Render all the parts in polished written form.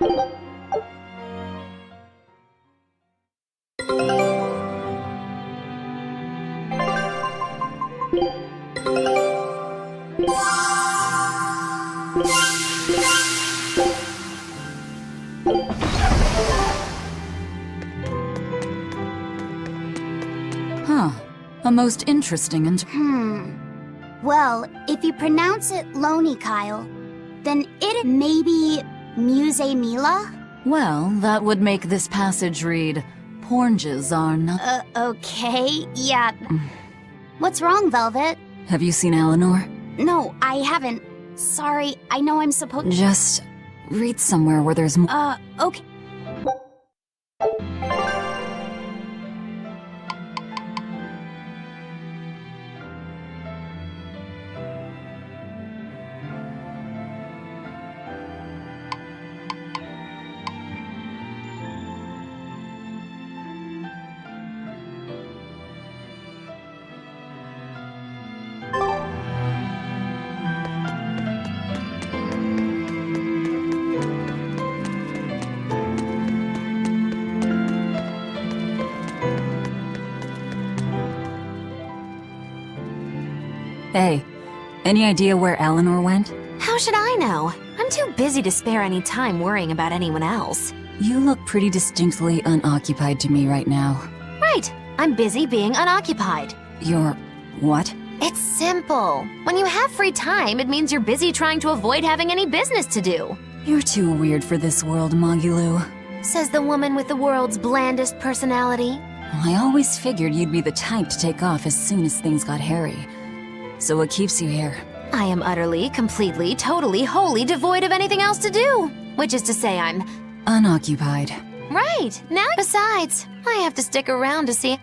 Huh. A most interesting and... Well, if you pronounce it Loney Kyle, then it may be Muse Mila? Well, that would make this passage read, Pornges are not... Okay, yeah. What's wrong, Velvet? Have you seen Eleanor? No, I haven't. Sorry, I know I'm supposed... Just read somewhere where there's more... Okay. Hey, any idea where Eleanor went? How should I know? I'm too busy to spare any time worrying about anyone else. You look pretty distinctly unoccupied to me right now. Right, I'm busy being unoccupied. You're... what? It's simple. When you have free time, it means you're busy trying to avoid having any business to do. You're too weird for this world, Mogulu. Says the woman with the world's blandest personality. I always figured you'd be the type to take off as soon as things got hairy. So what keeps you here? I am utterly, completely, totally, wholly devoid of anything else to do. Which is to say I'm... unoccupied. Right, now besides, I have to stick around to see...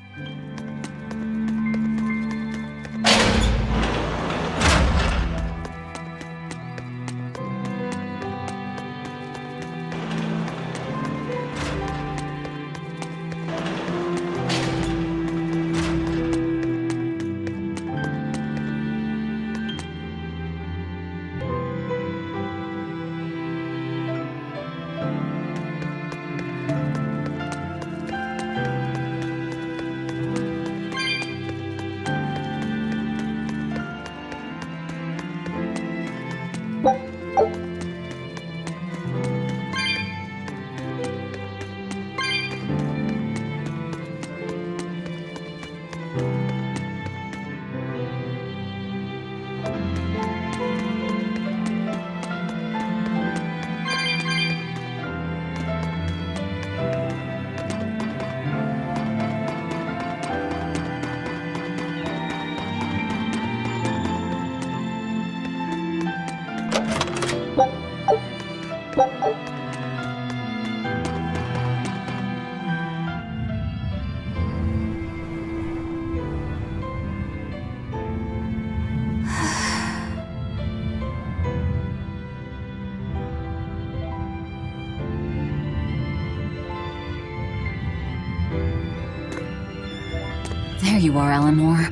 There you are, Eleanor.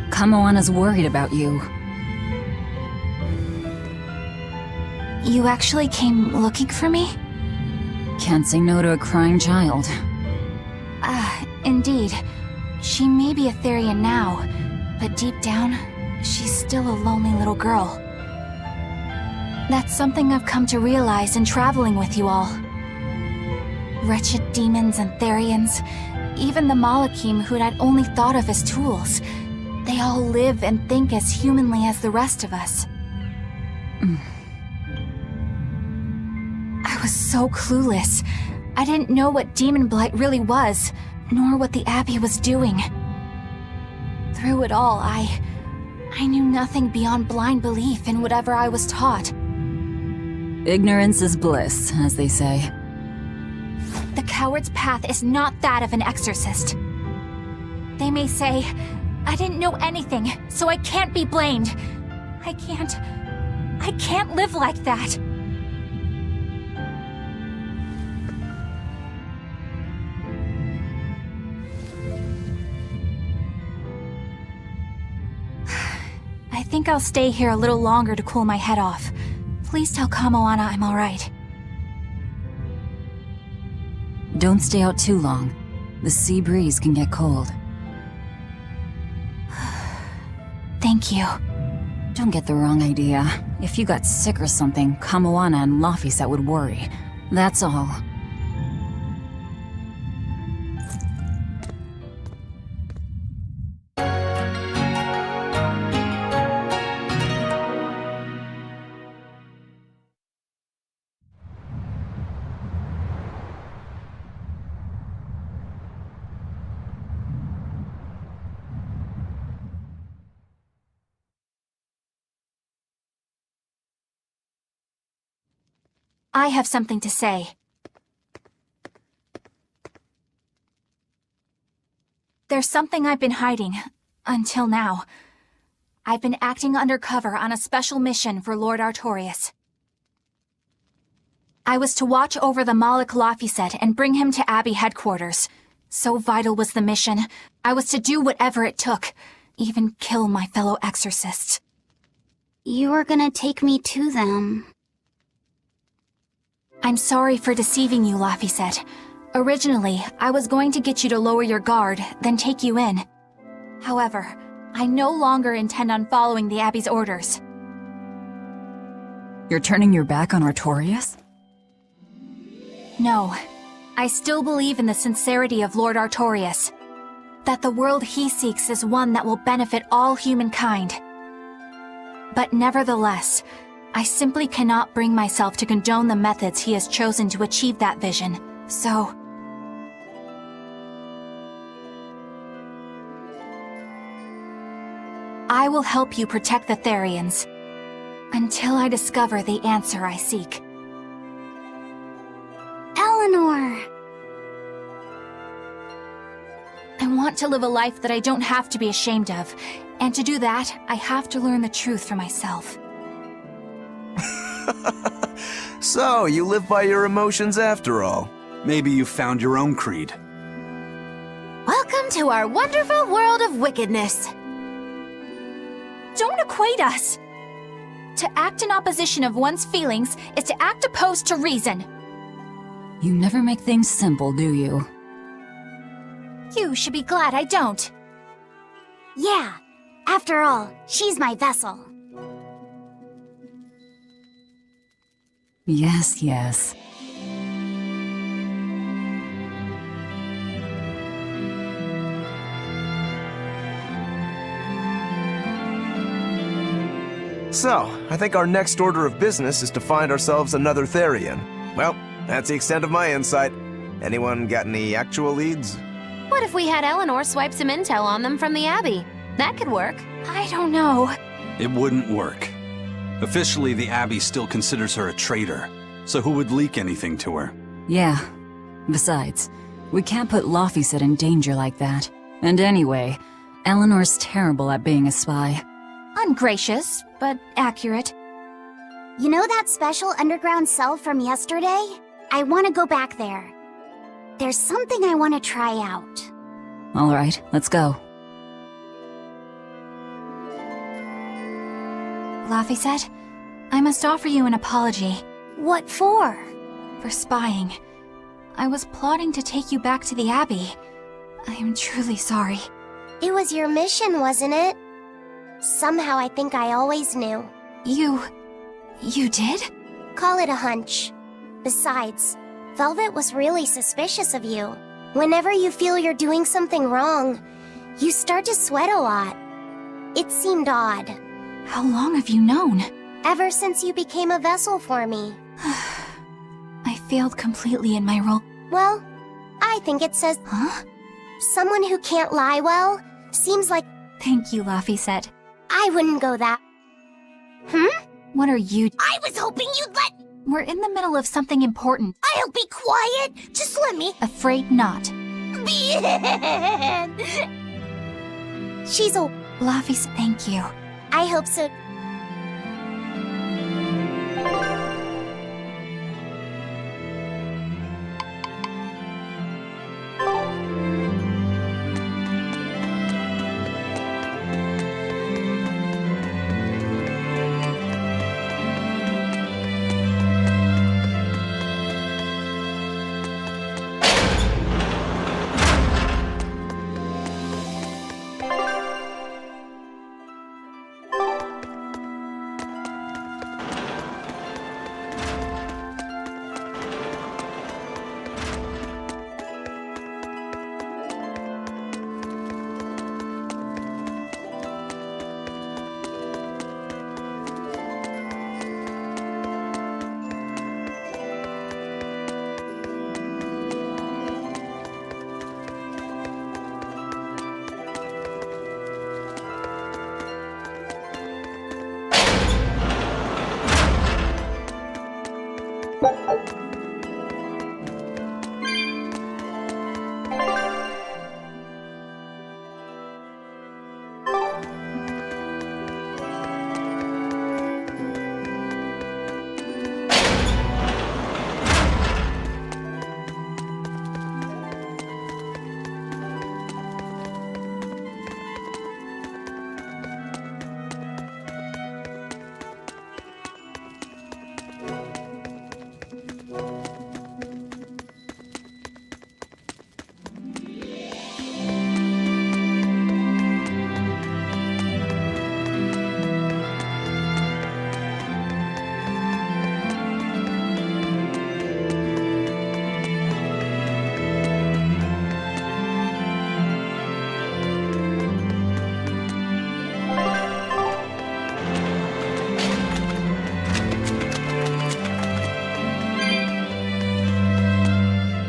Kamoana's worried about you. You actually came looking for me? Can't say no to a crying child. Indeed. She may be a Therion now, but deep down, she's still a lonely little girl. That's something I've come to realize in traveling with you all. Wretched demons and Therions, even the Malakim who'd I'd only thought of as tools, they all live and think as humanly as the rest of us. I was so clueless. I didn't know what demon blight really was, nor what the Abbey was doing. Through it all, I knew nothing beyond blind belief in whatever I was taught. Ignorance is bliss, as they say. The coward's path is not that of an exorcist. They may say, I didn't know anything, so I can't be blamed. I can't live like that. I think I'll stay here a little longer to cool my head off. Please tell Kamoana I'm alright. Don't stay out too long. The sea breeze can get cold. Thank you. Don't get the wrong idea. If you got sick or something, Kamoana and Laphicet would worry. That's all. I have something to say. There's something I've been hiding, until now. I've been acting undercover on a special mission for Lord Artorias. I was to watch over the Malik Laphicet and bring him to Abbey headquarters. So vital was the mission. I was to do whatever it took, even kill my fellow exorcists. You were gonna take me to them. I'm sorry for deceiving you, Laphicet. Originally, I was going to get you to lower your guard, then take you in. However, I no longer intend on following the Abbey's orders. You're turning your back on Artorias? No. I still believe in the sincerity of Lord Artorias. That the world he seeks is one that will benefit all humankind. But nevertheless, I simply cannot bring myself to condone the methods he has chosen to achieve that vision, so... I will help you protect the Therions, until I discover the answer I seek. Eleanor! I want to live a life that I don't have to be ashamed of, and to do that, I have to learn the truth for myself. So, you live by your emotions after all. Maybe you found your own creed. Welcome to our wonderful world of wickedness. Don't equate us! To act in opposition of one's feelings is to act opposed to reason. You never make things simple, do you? You should be glad I don't. Yeah, after all, she's my vessel. Yes, yes. So, I think our next order of business is to find ourselves another Therion. Well, that's the extent of my insight. Anyone got any actual leads? What if we had Eleanor swipe some intel on them from the Abbey? That could work. I don't know. It wouldn't work. Officially, the Abbey still considers her a traitor, so who would leak anything to her? Yeah. Besides, we can't put Laphicet in danger like that. And anyway, Eleanor's terrible at being a spy. Ungracious, but accurate. You know that special underground cell from yesterday? I want to go back there. There's something I want to try out. All right, let's go. Laphicet, I must offer you an apology. What for? For spying. I was plotting to take you back to the Abbey. I am truly sorry. It was your mission, wasn't it? Somehow I think I always knew. You did? Call it a hunch. Besides, Velvet was really suspicious of you. Whenever you feel you're doing something wrong, you start to sweat a lot. It seemed odd. How long have you known? Ever since you became a vessel for me. I failed completely in my role. Well, I think it says... Huh? Someone who can't lie well seems like... Thank you, Laphicet. I wouldn't go that... What are you... I was hoping you'd let... We're in the middle of something important. I'll be quiet. Just let me... Afraid not. She's a... Laphicet, thank you. I hope so.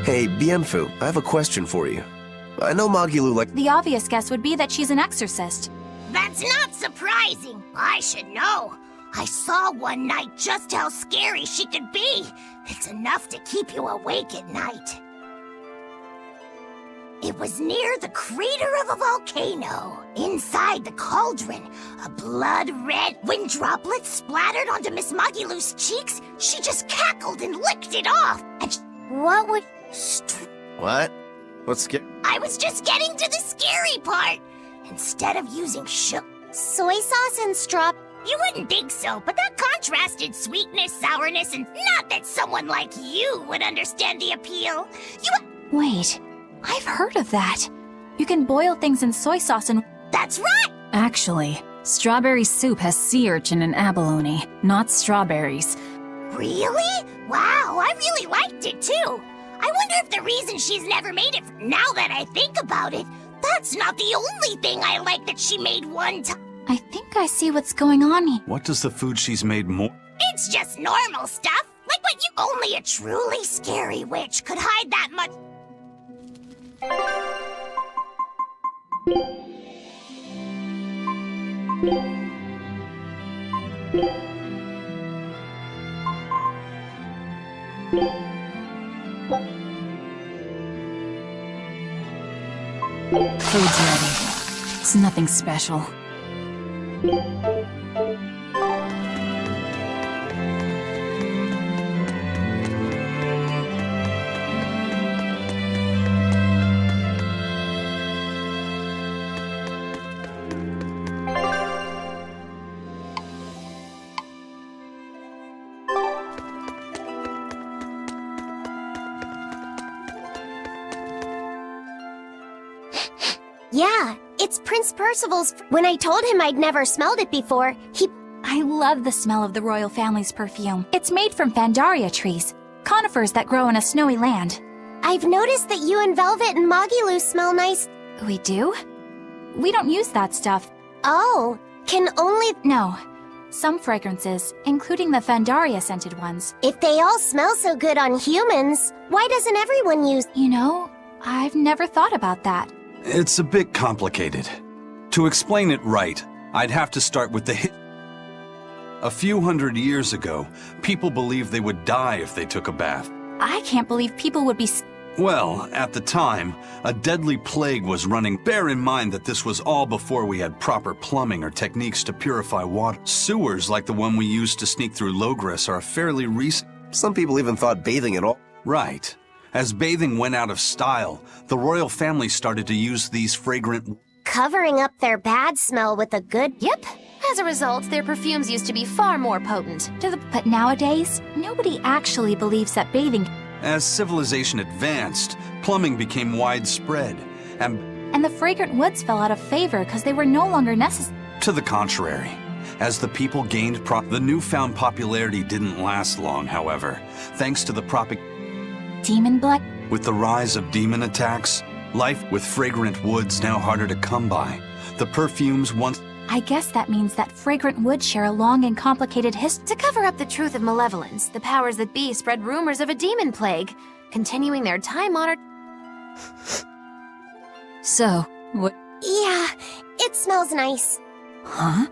Hey, Bienfu, I have a question for you. I know Magilou like... The obvious guess would be that she's an exorcist. That's not surprising. I should know. I saw one night just how scary she could be. It's enough to keep you awake at night. It was near the crater of a volcano. Inside the cauldron, a blood-red... When droplets splattered onto Miss Magilou's cheeks, she just cackled and licked it off. And What would... What? What's scary? I was just getting to the scary part. Instead of using Soy sauce and straw... You wouldn't think so, but that contrasted sweetness, sourness, and not that someone like you would understand the appeal. Wait, I've heard of that. You can boil things in soy sauce and... That's right! Actually, strawberry soup has sea urchin and abalone, not strawberries. Really? Wow, I really liked it too. I wonder if the reason she's never made it... Now that I think about it, that's not the only thing I like that she made one time. I think I see what's going on here. What does the food she's made more? It's just normal stuff. Like what you... Only a truly scary witch could hide that much... Food's ready. It's nothing special. Yeah, it's Prince Percival's... When I told him I'd never smelled it before, he... I love the smell of the royal family's perfume. It's made from Fandaria trees, conifers that grow in a snowy land. I've noticed that you and Velvet and Magilou smell nice... We do? We don't use that stuff. Oh, can only... No. Some fragrances, including the Fandaria scented ones. If they all smell so good on humans, why doesn't everyone use... You know, I've never thought about that. It's a bit complicated. To explain it right, I'd have to start with the A few hundred years ago, people believed they would die if they took a bath. I can't believe people would be... Well, at the time, a deadly plague was running. Bear in mind that this was all before we had proper plumbing or techniques to purify water. Sewers like the one we used to sneak through Logres are fairly recent. Some people even thought bathing at all... Right. As bathing went out of style, the royal family started to use these fragrant... Covering up their bad smell with a good... Yep. As a result, their perfumes used to be far more potent. But nowadays, nobody actually believes that bathing... As civilization advanced, plumbing became widespread, And the fragrant woods fell out of favor because they were no longer necessary. to the contrary. As the people gained the newfound popularity didn't last long, however, thanks to the Demon blood? With the rise of demon attacks, life with fragrant woods now harder to come by. The perfumes once... I guess that means that fragrant woods share a long and complicated history. To cover up the truth of malevolence, the powers that be spread rumors of a demon plague, continuing their time-honored... So, what? Yeah, it smells nice. Huh?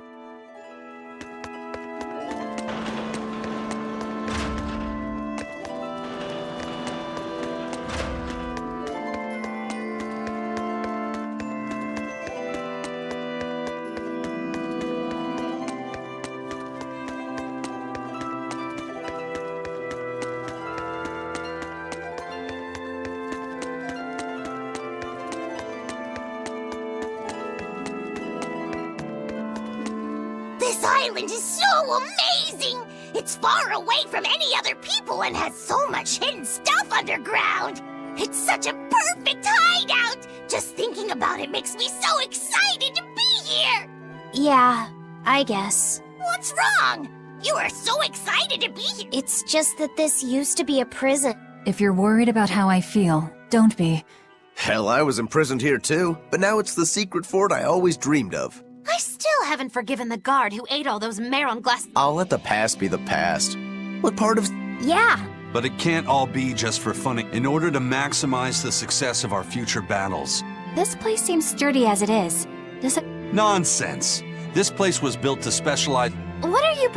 This island is so amazing! It's far away from any other people and has so much hidden stuff underground! It's such a perfect hideout! Just thinking about it makes me so excited to be here! Yeah, I guess. What's wrong? You are so excited to be here! It's just that this used to be a prison. If you're worried about how I feel, don't be. Hell, I was imprisoned here too, but now it's the secret fort I always dreamed of. I still haven't forgiven the guard who ate all those marron glass... I'll let the past be the past. What part of... Yeah, But it can't all be just for fun. In order to maximize the success of our future battles. This place seems sturdy as it is. Does it... Nonsense! This place was built to specialize. What are you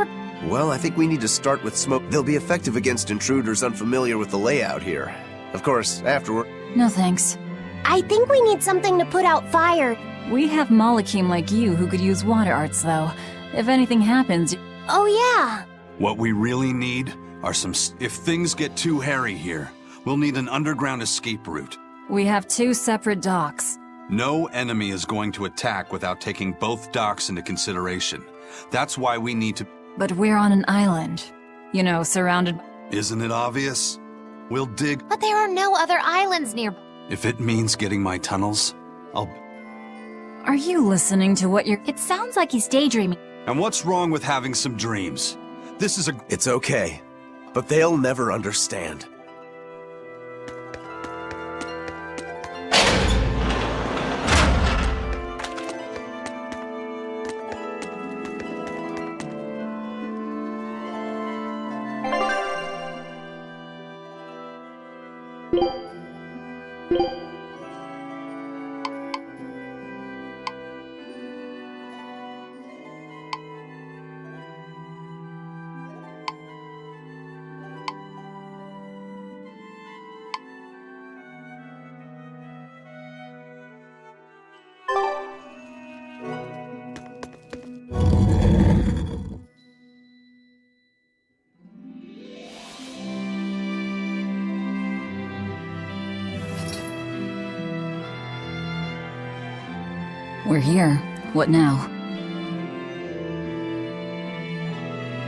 Well, I think we need to start with smoke. They'll be effective against intruders unfamiliar with the layout here. Of course, afterward... No thanks. I think we need something to put out fire. We have Molekim like you who could use water arts, though. If anything happens... Oh yeah. What we really need are some... If things get too hairy here, we'll need an underground escape route. We have 2 separate docks. No enemy is going to attack without taking both docks into consideration. That's why we need to... But we're on an island. You know, surrounded... Isn't it obvious? We'll dig... But there are no other islands near. If it means getting my tunnels, I'll... Are you listening to what you're... It sounds like he's daydreaming. And what's wrong with having some dreams? This is a... It's okay, but they'll never understand. We're here. What now?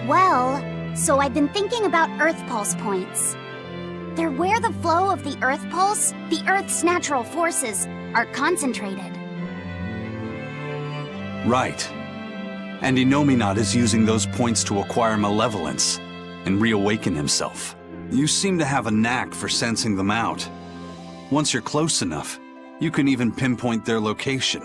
Well, so I've been thinking about Earth pulse points. They're where the flow of the Earth pulse, the Earth's natural forces, are concentrated. Right. And Inominat is using those points to acquire malevolence and reawaken himself. You seem to have a knack for sensing them out. Once you're close enough, you can even pinpoint their location.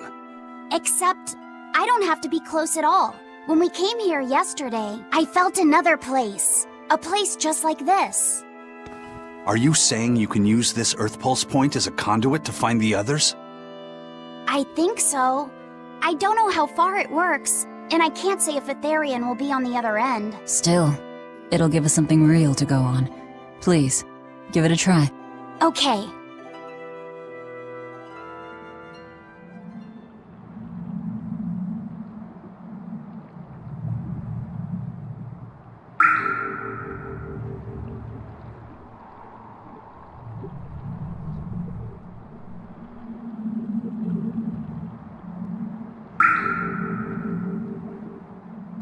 Except, I don't have to be close at all. When we came here yesterday, I felt another place. A place just like this. Are you saying you can use this Earth Pulse point as a conduit to find the others? I think so. I don't know how far it works, and I can't say if a Therion will be on the other end. Still, it'll give us something real to go on. Please, give it a try. Okay.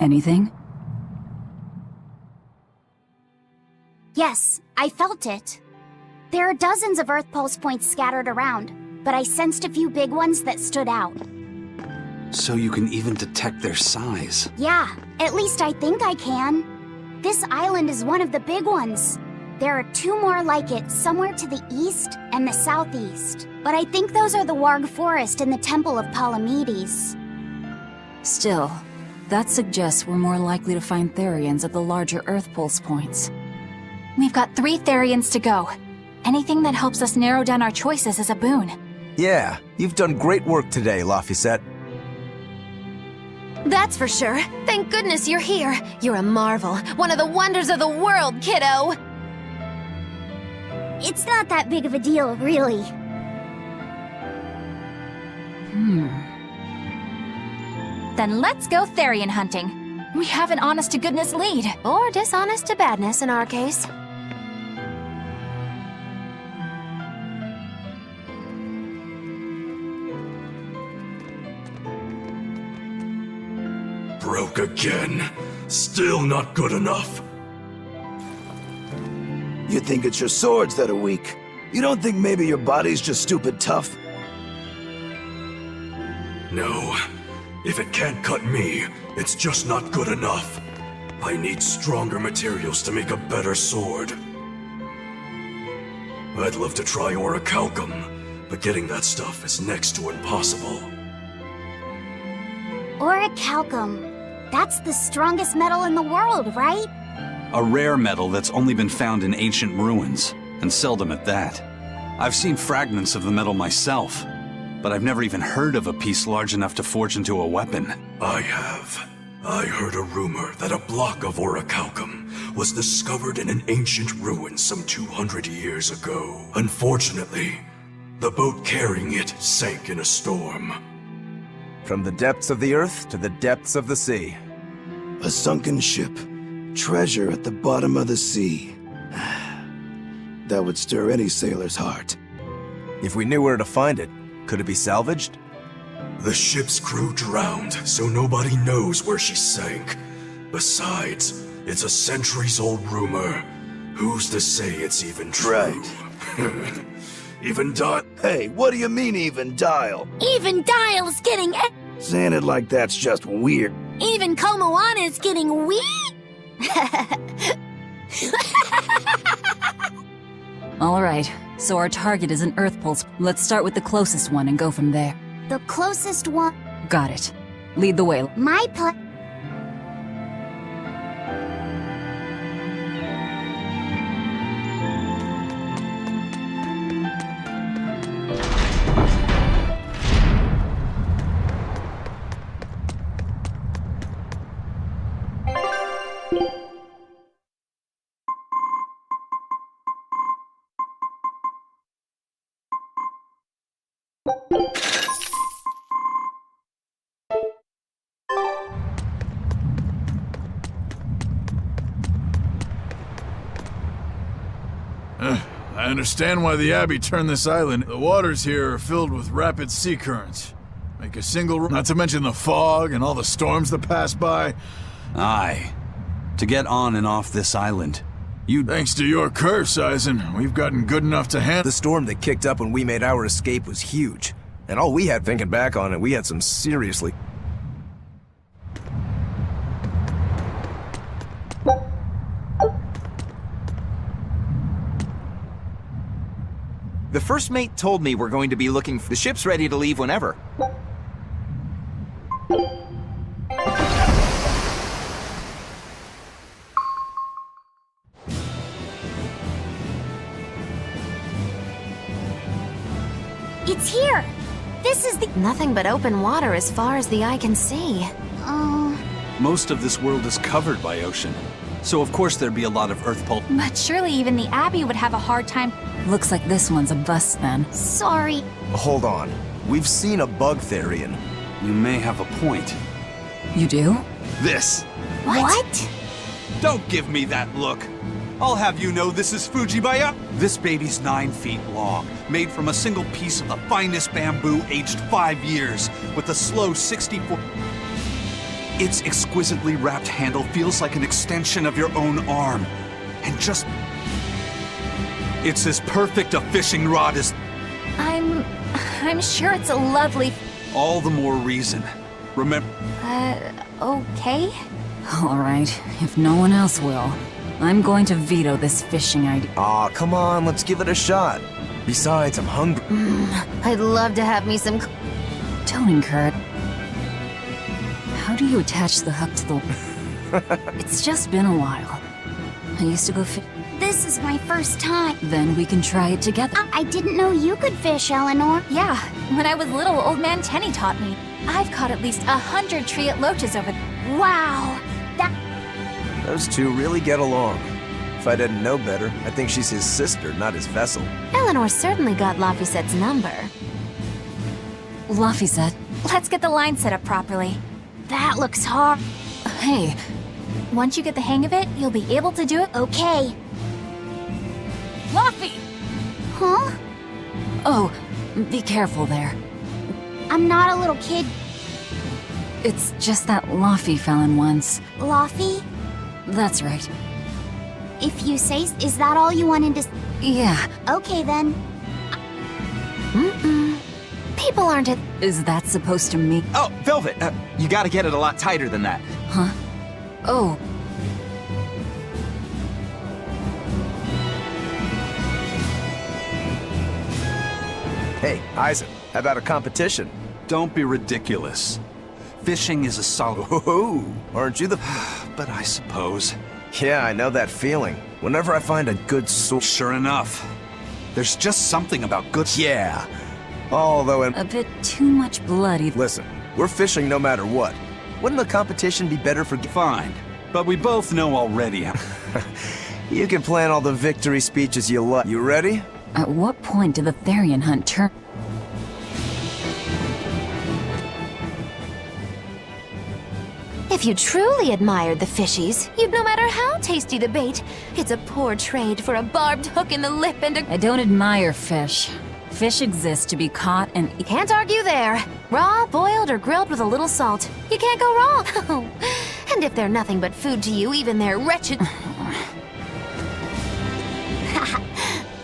Anything? Yes, I felt it. There are dozens of Earth Pulse points scattered around, but I sensed a few big ones that stood out. So you can even detect their size. Yeah, at least I think I can. This island is one of the big ones. There are 2 more like it somewhere to the east and the southeast. But I think those are the Warg Forest and the Temple of Palamedes. Still, that suggests we're more likely to find Therions at the larger Earth Pulse points. We've got 3 Therions to go. Anything that helps us narrow down our choices is a boon. Yeah, you've done great work today, Laphicet. That's for sure. Thank goodness you're here. You're a marvel. One of the wonders of the world, kiddo. It's not that big of a deal, really. Then let's go Therion hunting. We have an honest-to-goodness lead. Or dishonest to badness in our case. Broke again. Still not good enough. You think it's your swords that are weak? You don't think maybe your body's just stupid tough? No. If it can't cut me, it's just not good enough. I need stronger materials to make a better sword. I'd love to try orichalcum, but getting that stuff is next to impossible. Orichalcum. That's the strongest metal in the world, right? A rare metal that's only been found in ancient ruins, and seldom at that. I've seen fragments of the metal myself, but I've never even heard of a piece large enough to forge into a weapon. I have. I heard a rumor that a block of orichalcum was discovered in an ancient ruin some 200 years ago. Unfortunately, the boat carrying it sank in a storm. From the depths of the earth to the depths of the sea. A sunken ship. Treasure at the bottom of the sea. That would stir any sailor's heart. If we knew where to find it, could it be salvaged? The ship's crew drowned, so nobody knows where she sank. Besides, it's a centuries-old rumor. Who's to say it's even true? Right. Even Dial. Hey, what do you mean even Dial? Even Dial's getting... Saying it like that's just weird. Even Komoana is getting wee? All right, so our target is an Earth pulse. Let's start with the closest one and go from there. The closest one. Got it. Lead the way. My pla- I understand why the Abbey turned this island. The waters here are filled with rapid sea currents. Make a single... Not to mention the fog and all the storms that pass by. Aye. To get on and off this island, Thanks to your curse, Eisen, we've gotten good enough to handle... The storm that kicked up when we made our escape was huge. And all we had thinking back on it, we had some seriously... The first mate told me we're going to be looking for the ship's ready to leave whenever. It's here! This is the- Nothing but open water as far as the eye can see. most of this world is covered by ocean. So of course there'd be a lot of Earth pulp. But surely even the Abbey would have a hard time. Looks like this one's a bust then. Sorry. Hold on. We've seen a bug Therion. You may have a point. You do? This. What? Don't give me that look. I'll have you know this is Fujibaya. This baby's 9 feet long, made from a single piece of the finest bamboo aged 5 years, with a slow 64... Its exquisitely wrapped handle feels like an extension of your own arm. And just... It's as perfect a fishing rod as... I'm sure it's a lovely... All the more reason. Remember... Okay? All right, if no one else will, I'm going to veto this fishing idea. Aw, come on, let's give it a shot. Besides, I'm hungry. I'd love to have me some... Don't incur it. How do you attach the hook to the... It's just been a while. I used to go This is my first time. Then we can try it together. I didn't know you could fish, Eleanor. Yeah, when I was little, old man Tenny taught me. I've caught at least 100 treat loaches over... Wow. Those two really get along. If I didn't know better, I think she's his sister, not his vessel. Eleanor certainly got Lafisette's number. Lafayette. Let's get the line set up properly. That looks hard. Hey, Once you get the hang of it, you'll be able to do it. Okay. Laffy! Huh? oh, be careful there. I'm not a little kid. It's just that Laffy fell in once. Laffy? That's right. If you say, is that all you wanted to... Yeah, Okay then. People aren't... is that supposed to mean... Oh, Velvet, you gotta get it a lot tighter than that. Huh? Oh, Hey, Eisen, how about a competition? Don't be ridiculous. Fishing is a solid... Whoa, aren't you the... But I suppose. Yeah, I know that feeling. Whenever I find a good source... Sure enough. There's just something about good... Yeah. Although... A bit too much bloody. Listen, we're fishing no matter what. Wouldn't the competition be better for... Fine. But we both know already how... You can plan all the victory speeches you like. You ready? At what point did the Therion hunt turn? If you truly admired the fishies, you'd no matter how tasty the bait. It's a poor trade for a barbed hook in the lip and a... I don't admire fish. Fish exist to be caught and eaten. Can't argue there. Raw, boiled, or grilled with a little salt. You can't go wrong. And if they're nothing but food to you, even their wretched...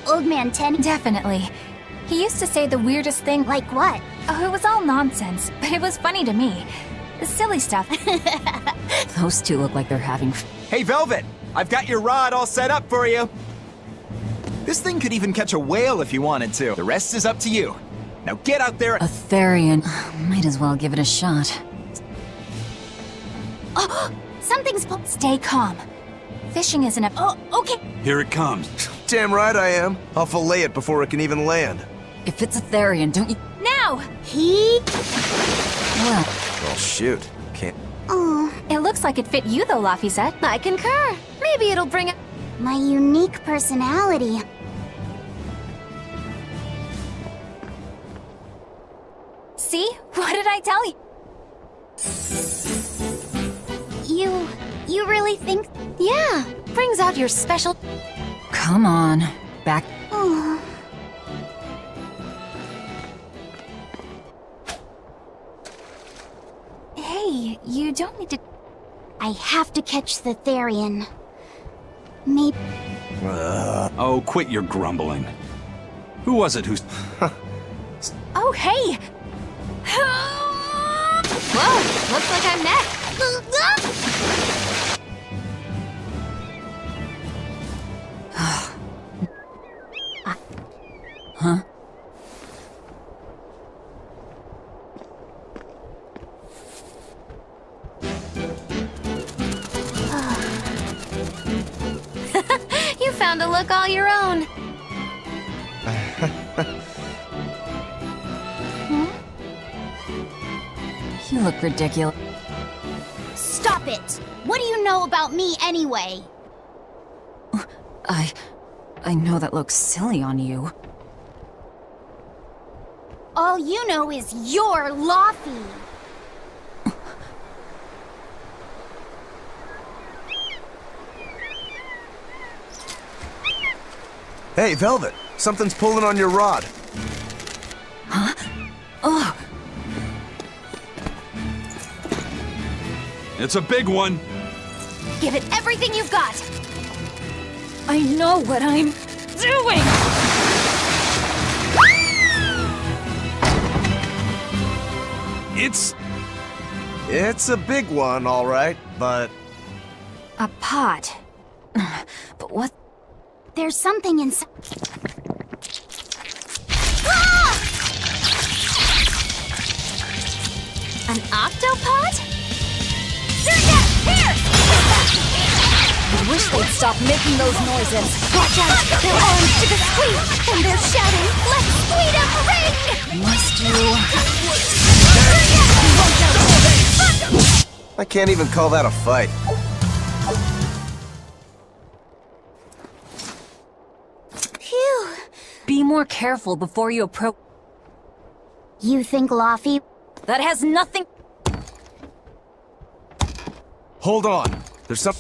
Old man Tenny. Definitely. He used to say the weirdest thing. Like what? Oh, it was all nonsense, but it was funny to me. Silly stuff. Those two look like they're having... Hey, Velvet! I've got your rod all set up for you. This thing could even catch a whale if you wanted to. The rest is up to you. Now get out there... A Therion. Might as well give it a shot. Oh, something's... Stay calm. Fishing isn't a... Oh, okay. Here it comes. Damn right I am. I'll fillet it before it can even land. If it's a Therion, don't you... Now! Well... Well, shoot. Can't... Oh, it looks like it fit you though, Laphicet. I concur. Maybe it'll bring a... My unique personality. See? What did I tell you? You really think... Yeah, brings out your special... Come on. Back... Oh. Hey, you don't need to... I have to catch the Therion. Maybe... Oh, quit your grumbling. Who was it who's... Oh, hey! Whoa, looks like I'm next. Huh? You found a look all your own. You look ridiculous. Stop it! What do you know about me anyway? I know that looks silly on you. All you know is you're Laffy. Hey, Velvet. Something's pulling on your rod. Huh? Oh! It's a big one. Give it everything you've got! I know what I'm doing! It's a big one, all right, but... A pot. But what? There's something inside. An octopod? Here! I wish they'd stop making those noises. Watch out! Their arms to the squeak! And they're shouting, "Let's squeeze a ring!" Must you? I can't even call that a fight. Phew. Be more careful before you approach. You think Laffy... That has nothing... Hold on. There's some...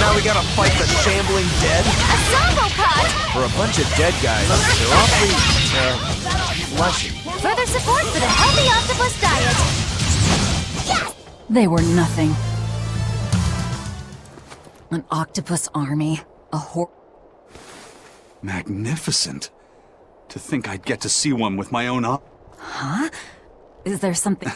Now we gotta fight the shambling dead? A Zombo pod! For a bunch of dead guys, they're awfully, fleshy. Further support for the healthy octopus diet. They were nothing. An octopus army. A Magnificent. To think I'd get to see one with my own eyes. Huh? Is there something...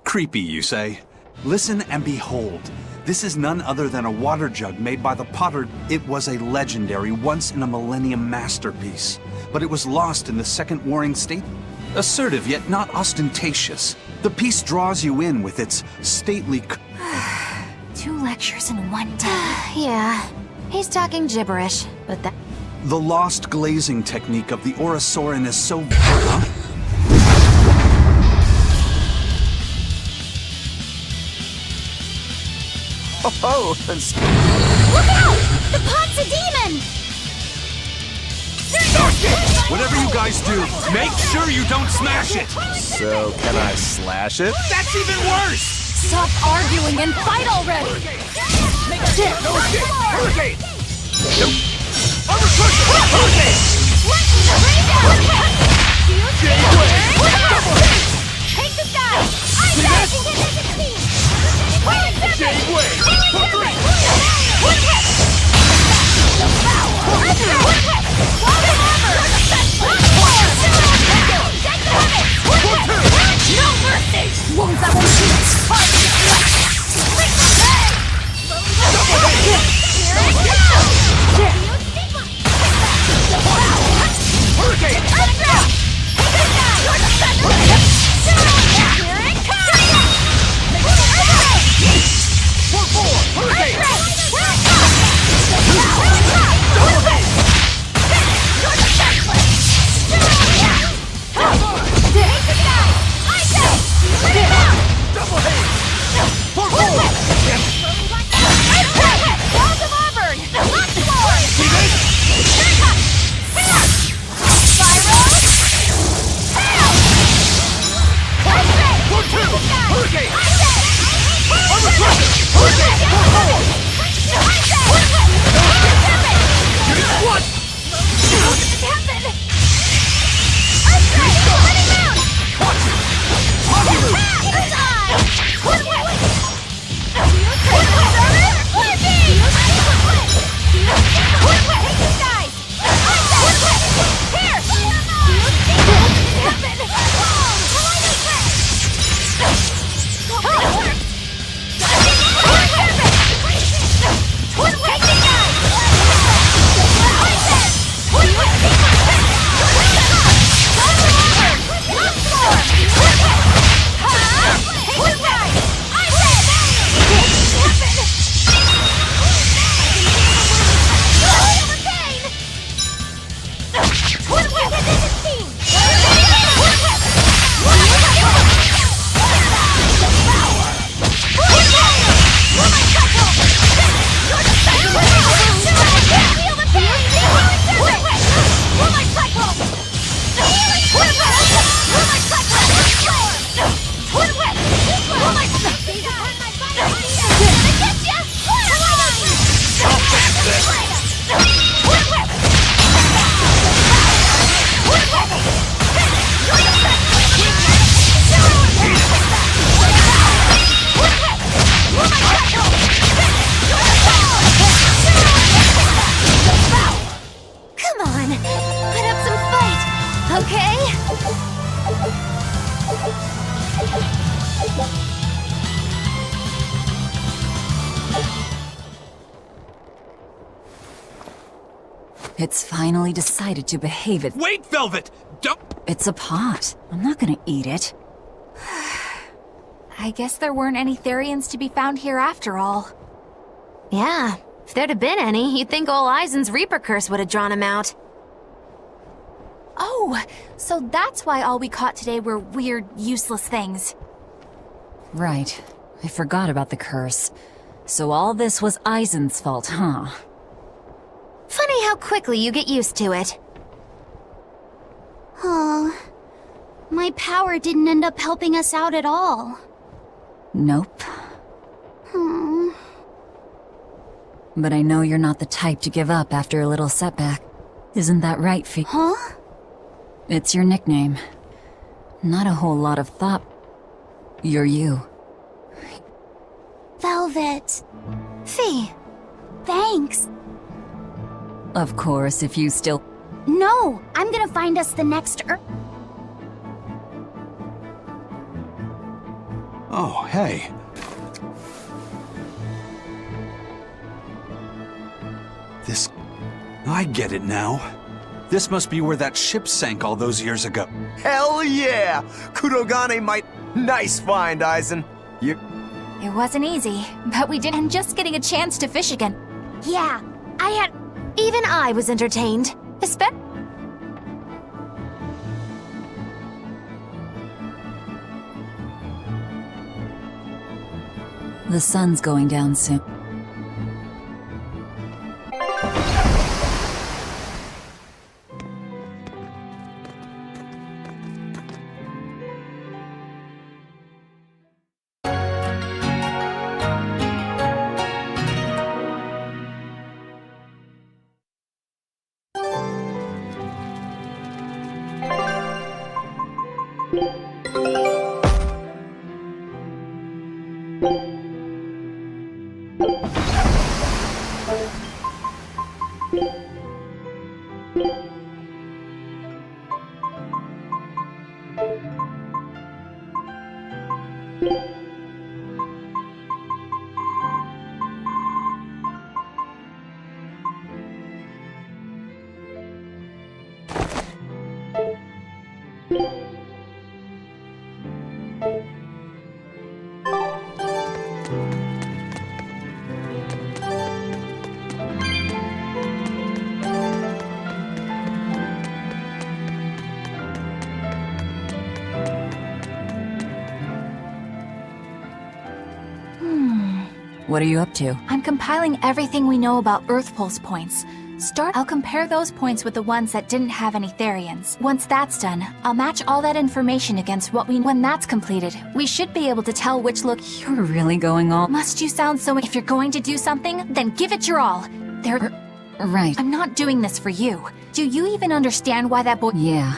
Creepy, you say? Listen and behold. This is none other than a water jug made by the potter. It was a legendary, once-in-a-millennium masterpiece. But it was lost in the Second Warring State. Assertive, yet not ostentatious. The piece draws you in with its stately... 2 lectures in one day. Yeah, he's talking gibberish, but that... The lost glazing technique of the Orasaurin is so... Huh? Oh, Look out! The pot's a demon! Whatever you guys do, make sure you don't smash it! so can I slash it? That's even worse! Stop arguing and fight already! Hurricane! Hurricane! Take this guy! I'm back! It's finally decided to behave it. Wait, Velvet! Don't... It's a pot. I'm not gonna eat it. I guess there weren't any Therions to be found here after all. Yeah, if there'd have been any, you'd think ol' Eisen's Reaper curse would have drawn him out. Oh, so that's why all we caught today were weird, useless things. Right. I forgot about the curse. So all this was Eisen's fault, huh? Funny how quickly you get used to it. Oh, my power didn't end up helping us out at all. Nope. But I know you're not the type to give up after a little setback. Isn't that right, Fee? Huh? It's your nickname. Not a whole lot of thought. You're you. Velvet. Fee. Thanks. Of course, if you still... No, I'm gonna find us the next Oh, hey. This... I get it now. This must be where that ship sank all those years ago. Hell yeah! Kudogane might... Nice find, Aizen. You... It wasn't easy, but we did, and just getting a chance to fish again. Yeah, even I was entertained. The sun's going down soon. What are you up to? I'm compiling everything we know about Earth Pulse points. I'll compare those points with the ones that didn't have any Therions. Once that's done, I'll match all that information against what we... When that's completed, we should be able to tell which look... You're really going all... Must you sound so... If you're going to do something, then give it your all. Right. I'm not doing this for you. Do you even understand why that boy... Yeah.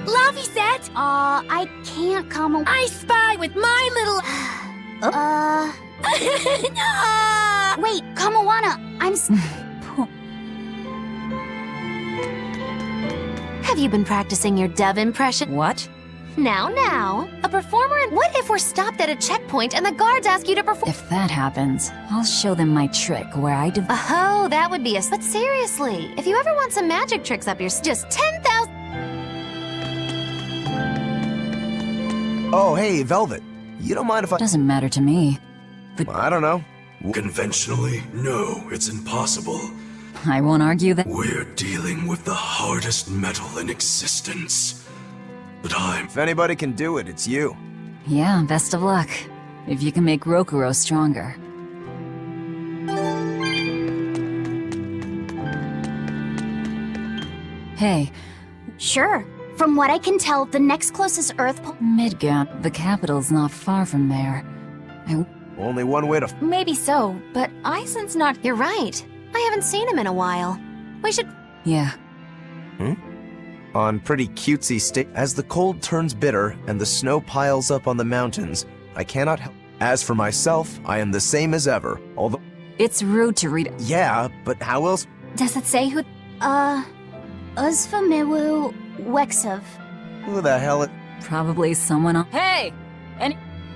Laufey-set! I can't come... I spy with my little... Wait, Kamawana, Have you been practicing your dove impression? What? Now. A performer and... What if we're stopped at a checkpoint and the guards ask you to perform... If that happens, I'll show them my trick where I do... Oh, that would be a... But seriously, if you ever want some magic tricks up your... Just 10,000... Oh, hey, Velvet. You don't mind if I... Doesn't matter to me. But I don't know. Conventionally, no, it's impossible. I won't argue that... We're dealing with the hardest metal in existence. But If anybody can do it, it's you. Yeah, best of luck. If you can make Rokuro stronger. Hey. Sure. From what I can tell, the next closest Earth... Midgard, the capital's not far from there. Only one way to... Maybe so, but Aizen's not... You're right. I haven't seen him in a while. We should... Yeah. On pretty cutesy state. As the cold turns bitter and the snow piles up on the mountains, I cannot help... As for myself, I am the same as ever, although... It's rude to read... Yeah, but how else... Does it say who... Uzfamewu Wexov. Who the hell it... Probably someone on... Hey!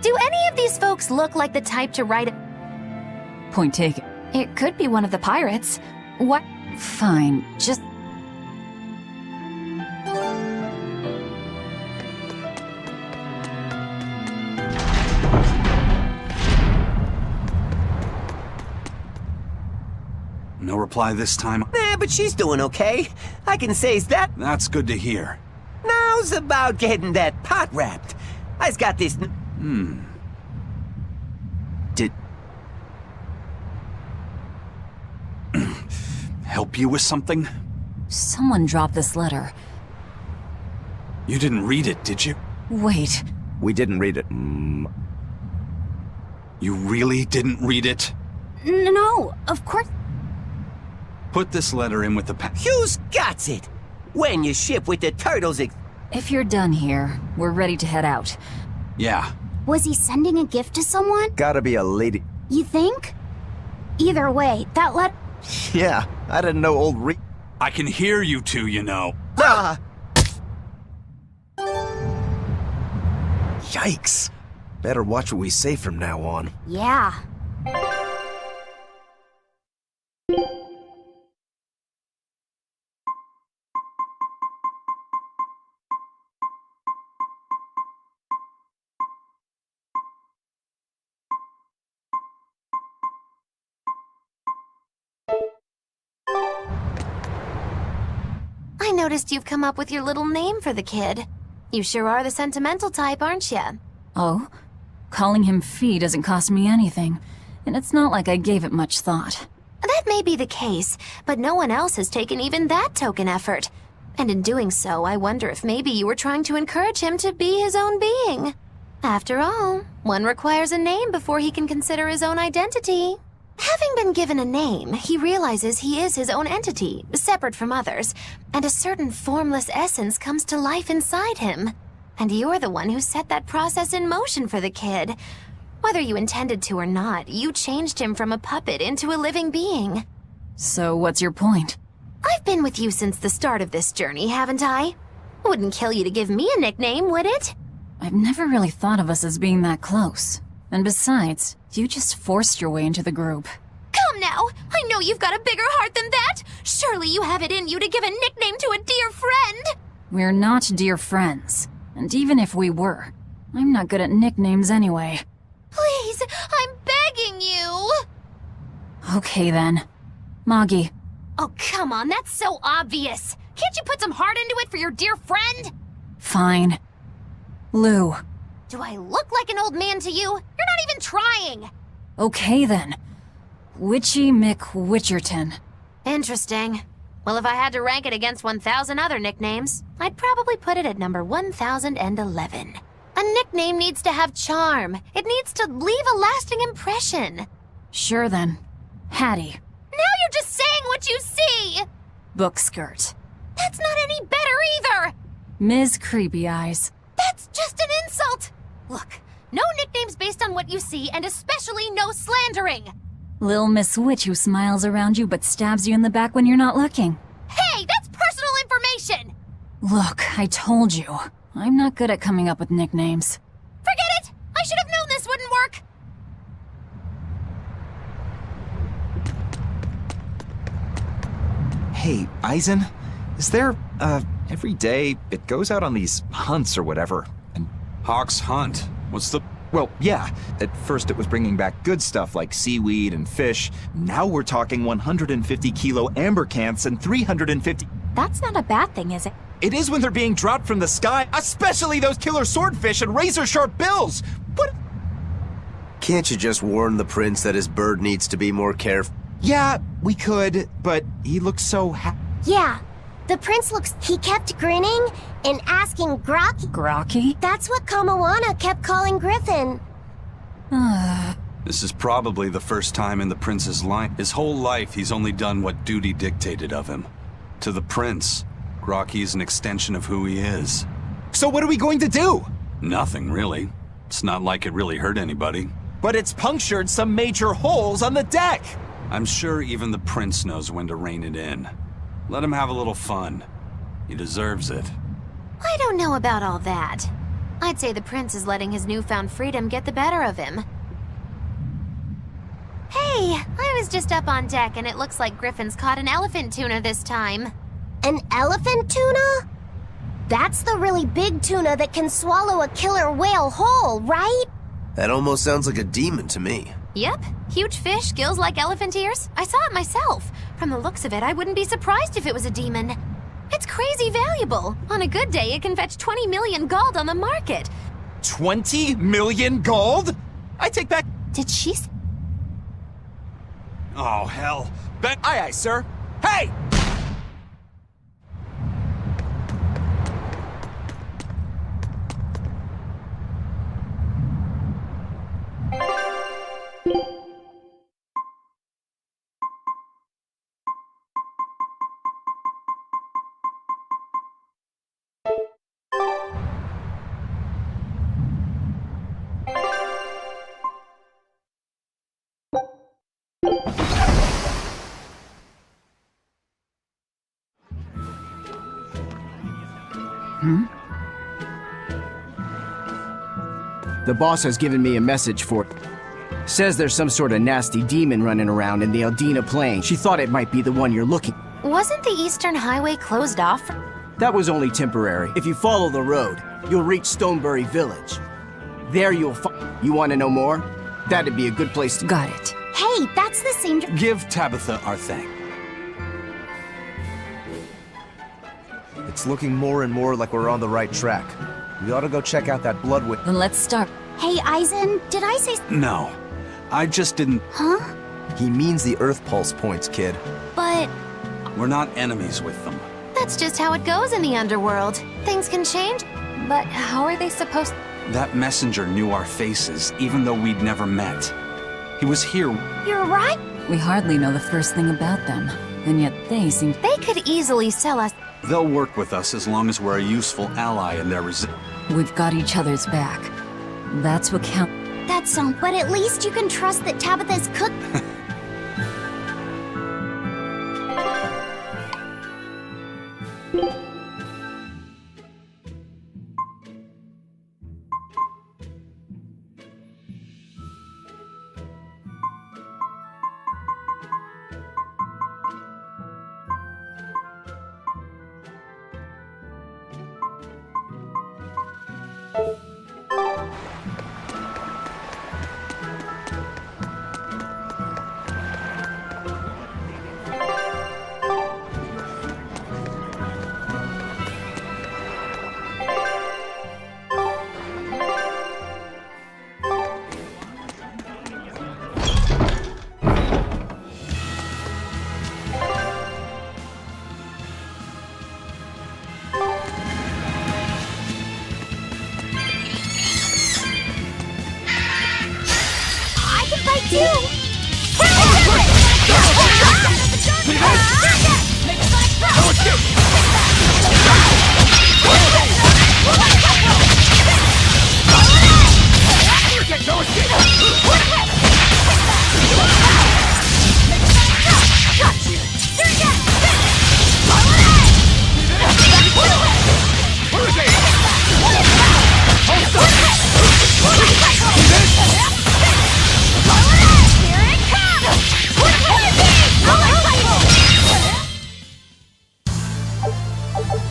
Do any of these folks look like the type to write a... Point taken. It could be one of the pirates. What? Fine, just... No reply this time. But she's doing okay. I can say's that. That's good to hear. Now's about getting that pot wrapped. I's got this... Did... help you with something? Someone dropped this letter. You didn't read it, did you? Wait. We didn't read it. You really didn't read it? No, of course... Put this letter in with the Who's got it? When you ship with the turtles... If you're done here, we're ready to head out. Yeah. Was he sending a gift to someone? Gotta be a lady. You think? Either way, that let... Yeah, I didn't know old I can hear you two, you know. Yikes. Better watch what we say from now on. Yeah. noticed you've come up with your little name for the kid. You sure are the sentimental type, aren't you? Oh? Calling him Fee doesn't cost me anything, and it's not like I gave it much thought. That may be the case, but no one else has taken even that token effort. And in doing so, I wonder if maybe you were trying to encourage him to be his own being. After all, one requires a name before he can consider his own identity. Having been given a name, he realizes he is his own entity, separate from others, and a certain formless essence comes to life inside him. And you're the one who set that process in motion for the kid. Whether you intended to or not, you changed him from a puppet into a living being. So what's your point? I've been with you since the start of this journey, haven't I? Wouldn't kill you to give me a nickname, would it? I've never really thought of us as being that close. And besides, you just forced your way into the group. Come now! I know you've got a bigger heart than that! Surely you have it in you to give a nickname to a dear friend! We're not dear friends. And even if we were, I'm not good at nicknames anyway. Please, I'm begging you! Okay then. Moggy. Oh, come on, that's so obvious! Can't you put some heart into it for your dear friend? Fine. Lou. Do I look like an old man to you? You're not even trying! Okay then. Witchy McWitcherton. Interesting. Well, if I had to rank it against 1,000 other nicknames, I'd probably put it at number 1,011. A nickname needs to have charm. It needs to leave a lasting impression. Sure then. Hattie. Now you're just saying what you see! Bookskirt. That's not any better either! Ms. Creepy Eyes. That's just an insult! Look, no nicknames based on what you see, and especially no slandering! Lil Miss Witch who smiles around you but stabs you in the back when you're not looking. Hey, that's personal information! Look, I told you. I'm not good at coming up with nicknames. Forget it! I should have known this wouldn't work! Hey, Eisen, is there, every day it goes out on these hunts or whatever, and... Hawk's Hunt? What's the... Well, yeah, at first it was bringing back good stuff like seaweed and fish. Now we're talking 150-kilo amber cants and 350... That's not a bad thing, is it? It is when they're being dropped from the sky, especially those killer swordfish and razor-sharp bills! What? Can't you just warn the prince that his bird needs to be more careful? Yeah, we could, but he looks so Yeah, the prince he kept grinning and asking Grocky. Grocky? That's what Kamawana kept calling Griffin. This is probably the first time in the prince's life. His whole life, he's only done what duty dictated of him. To the prince, Grocky's an extension of who he is. So what are we going to do? Nothing, really. It's not like it really hurt anybody. But it's punctured some major holes on the deck! I'm sure even the prince knows when to rein it in. Let him have a little fun. He deserves it. I don't know about all that. I'd say the prince is letting his newfound freedom get the better of him. Hey, I was just up on deck and it looks like Griffin's caught an elephant tuna this time. An elephant tuna? That's the really big tuna that can swallow a killer whale whole, right? That almost sounds like a demon to me. Yep, huge fish, gills like elephant ears. I saw it myself. From the looks of it, I wouldn't be surprised if it was a demon. It's crazy valuable. On a good day, it can fetch 20 million gold on the market. 20 million gold? I take back... Did she Oh, hell. Aye, aye, sir. Hey! The boss has given me a message for it. Says there's some sort of nasty demon running around in the Aldina Plain. She thought it might be the one you're looking. Wasn't the Eastern Highway closed off? That was only temporary. If you follow the road, you'll reach Stonebury Village. There you'll find... You want to know more? That'd be a good place to... Got it. Hey, that's the same... Give Tabitha our thanks. It's looking more and more like we're on the right track. We ought to go check out that blood Then let's start. Hey, Eisen, did I say... No, I just didn't. Huh? He means the Earth pulse points, kid. But... We're not enemies with them. That's just how it goes in the underworld. Things can change. But how are they supposed... That messenger knew our faces, even though we'd never met. He was here. You're right. We hardly know the first thing about them, and yet they seem... They could easily sell us. They'll work with us as long as we're a useful ally in their We've got each other's back. That's what counts. That's so, but at least you can trust that Tabitha's cook...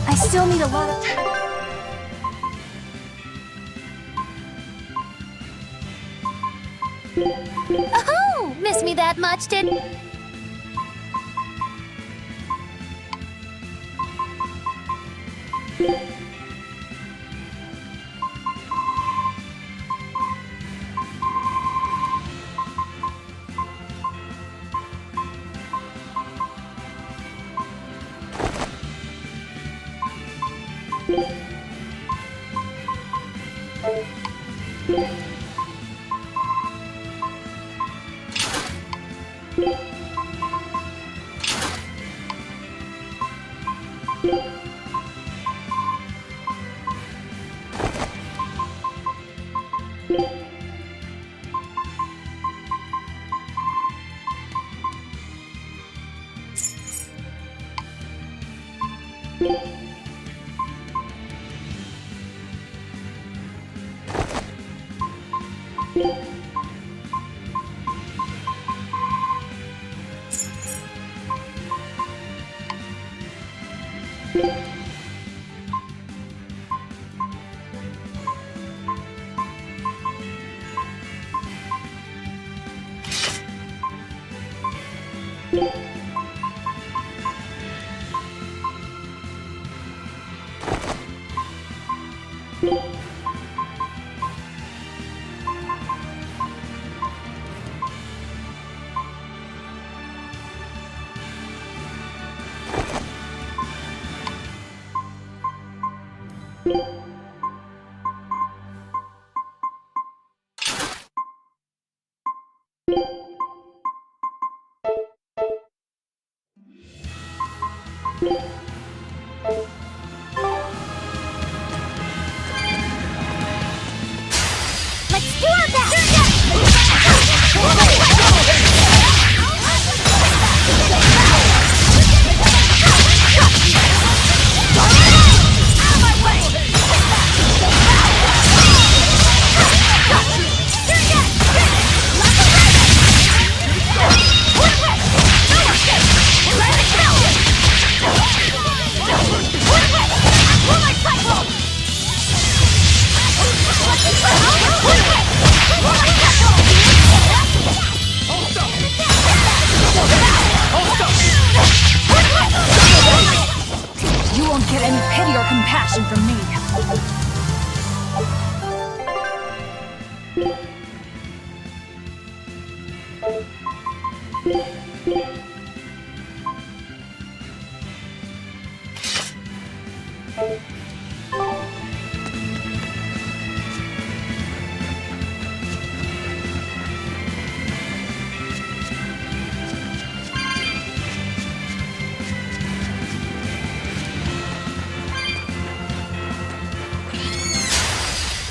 I still need a lot of... Oh, miss me that much, didn't...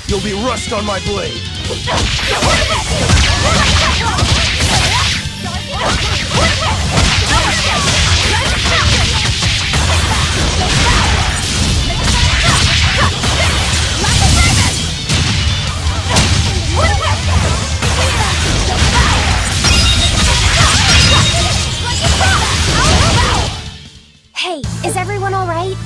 You'll be rust on my blade. Hey, is everyone all right?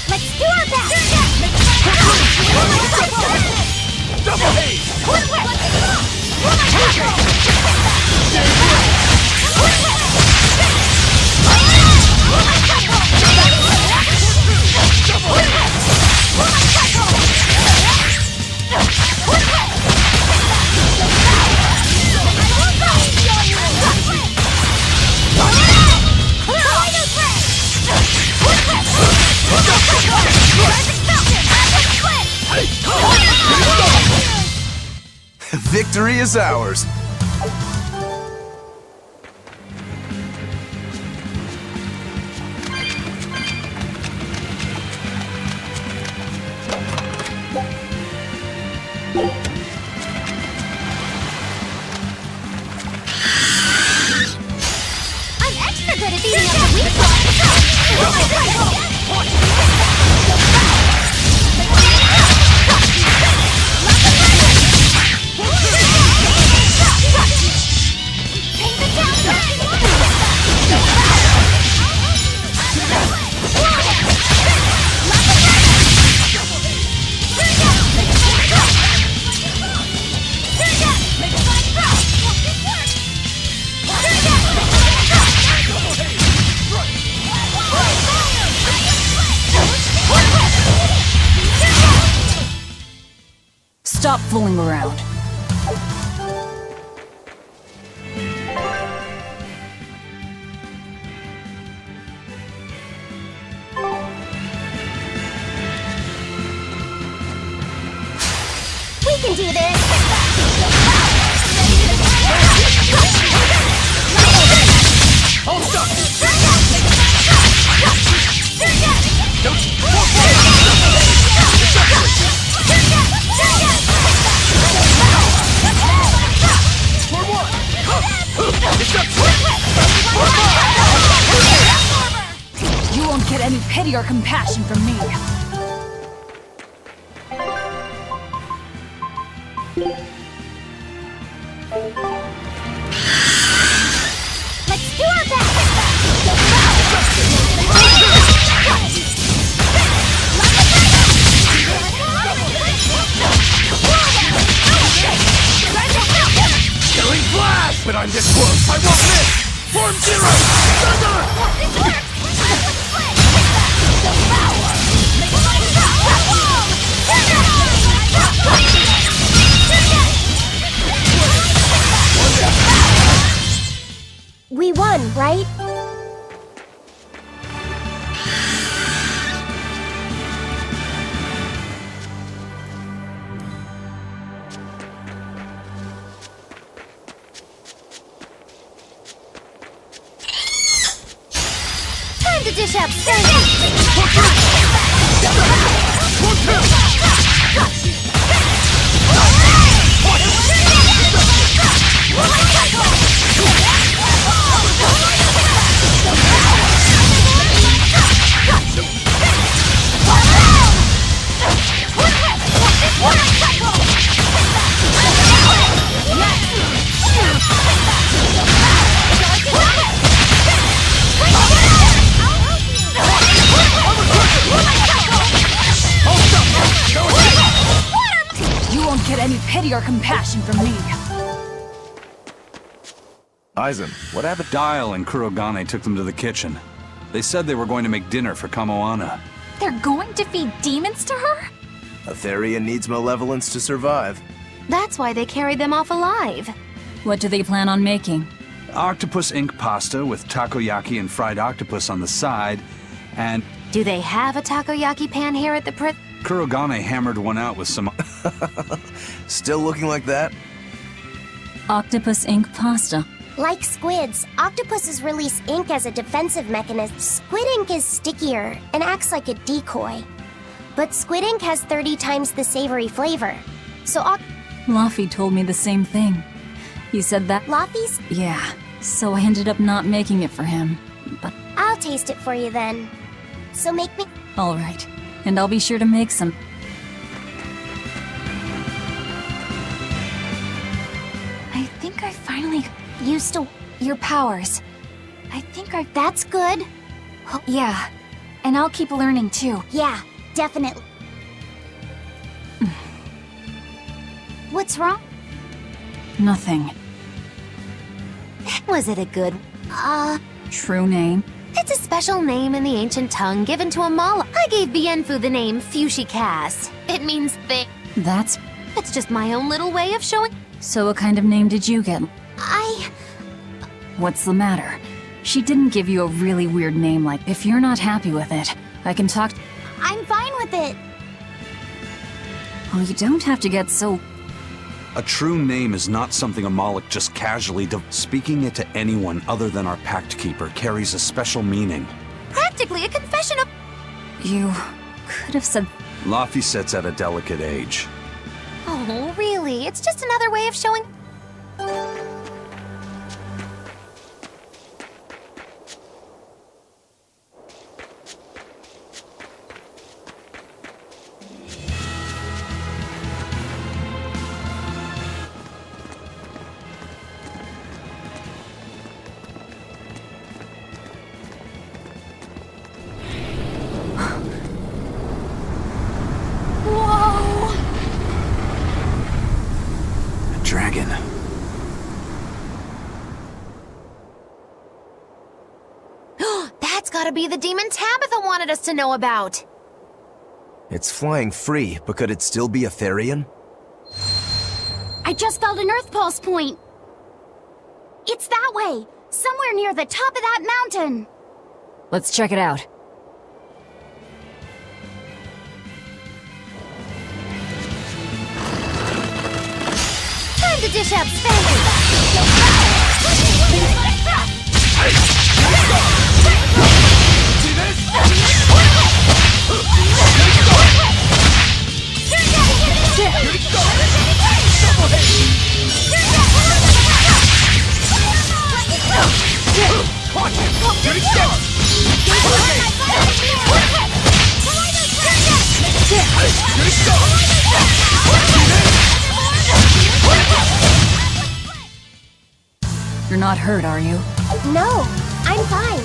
Let's do our best! Double haze! Victory is ours. I'm extra good at beating up the weak spots! Stop fooling around. We can do this! All stuck! You won't get any pity or compassion from me. Let's do our best! Killing flash! When I'm this close, I won't miss! Form zero! Thunder! We won, right? Time to dish up pity or compassion from me. Aizen, what happened? Dial and Kurogane took them to the kitchen. They said they were going to make dinner for Kamoana. They're going to feed demons to her? A Therion needs malevolence to survive. That's why they carried them off alive. What do they plan on making? Octopus ink pasta with takoyaki and fried octopus on the side, and Do they have a takoyaki pan here at the Kurogane hammered one out with some... Still looking like that? Octopus ink pasta. Like squids, octopuses release ink as a defensive mechanism. Squid ink is stickier and acts like a decoy. But squid ink has 30 times the savory flavor. So Luffy told me the same thing. He said that... Luffy's? Yeah, so I ended up not making it for him. But I'll taste it for you then. So make me... all right, and I'll be sure to make some. I think I finally used to your powers. That's good. Yeah, and I'll keep learning too. Yeah, definitely. What's wrong? Nothing. Was it a good... True name? It's a special name in the ancient tongue given to a mala. I gave Bienfu the name Fushicast. It means thing. That's... It's just my own little way of showing... So what kind of name did you get? What's the matter? She didn't give you a really weird name like... If you're not happy with it, I can talk... I'm fine with it. Well, you don't have to get so... A true name is not something a Moloch just casually speaking it to anyone other than our Pact Keeper carries a special meaning. Practically a confession of... You could have said... Laffy sits at a delicate age. Oh, really? It's just another way of showing... Dragon. That's gotta be the demon Tabitha wanted us to know about. It's flying free, but could it still be a Therion? I just felt an Earth Pulse point. It's that way, somewhere near the top of that mountain. Let's check it out. Time to dish out spankers. You're not hurt, are you? No, I'm fine.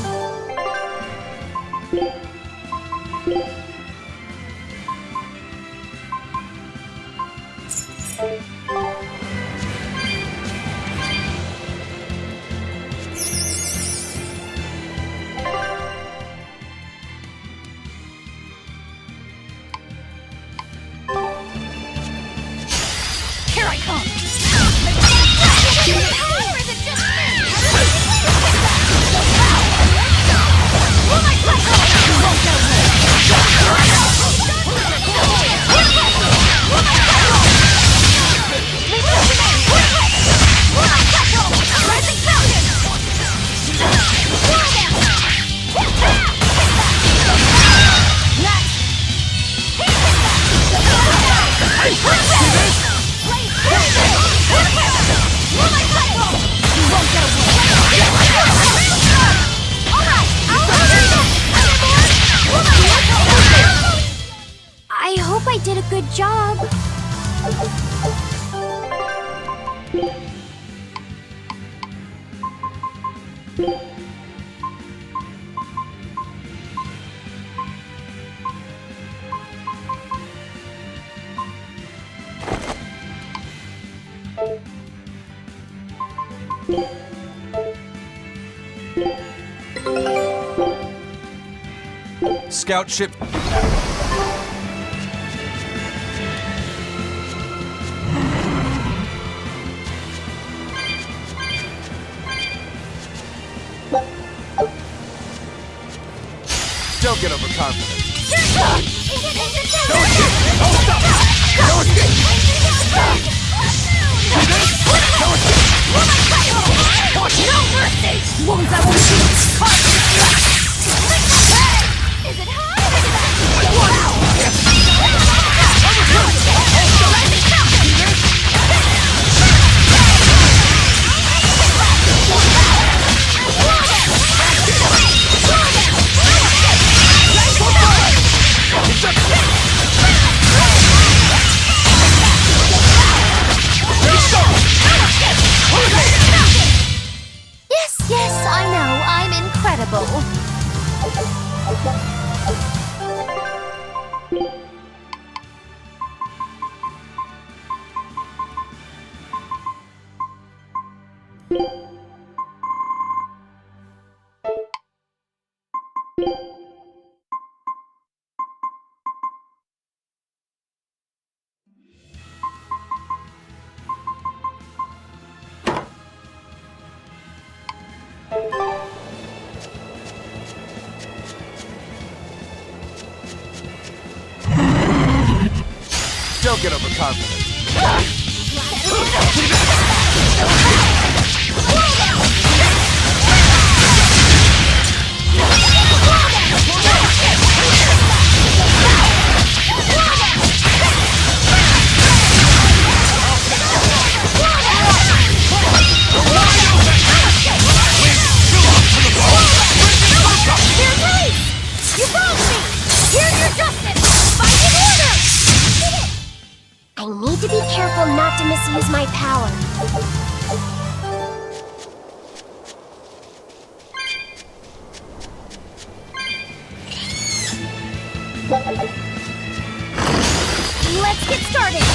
Here I come! I hope I did a good job. Scout ship. Don't get overconfident. Yes, I know. I'm incredible. Don't get overconfident. I need to be careful not to misuse my power. Let's get started!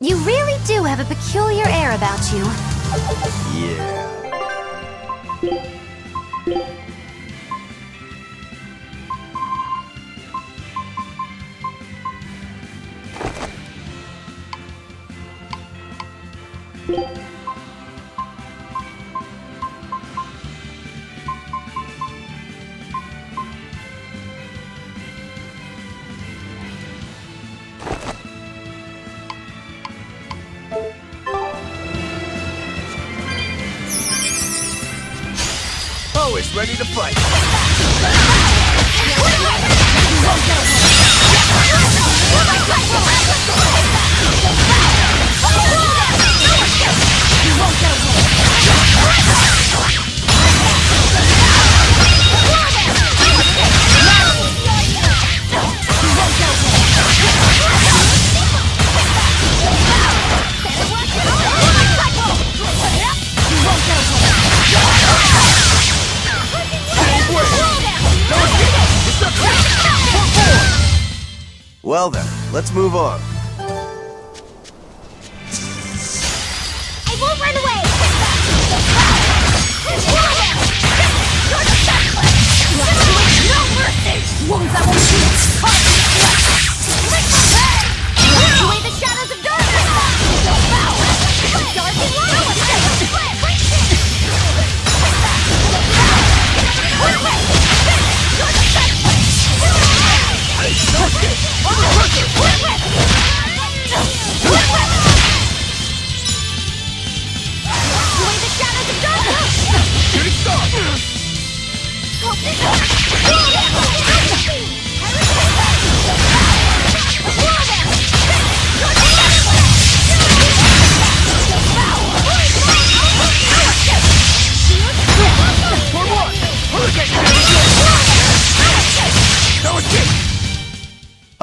You really do have a peculiar air about you. Yeah. Always ready to fight. Well then, let's move on. I won't run away! No mercy! Push away the shadows of darkness! Dark and light!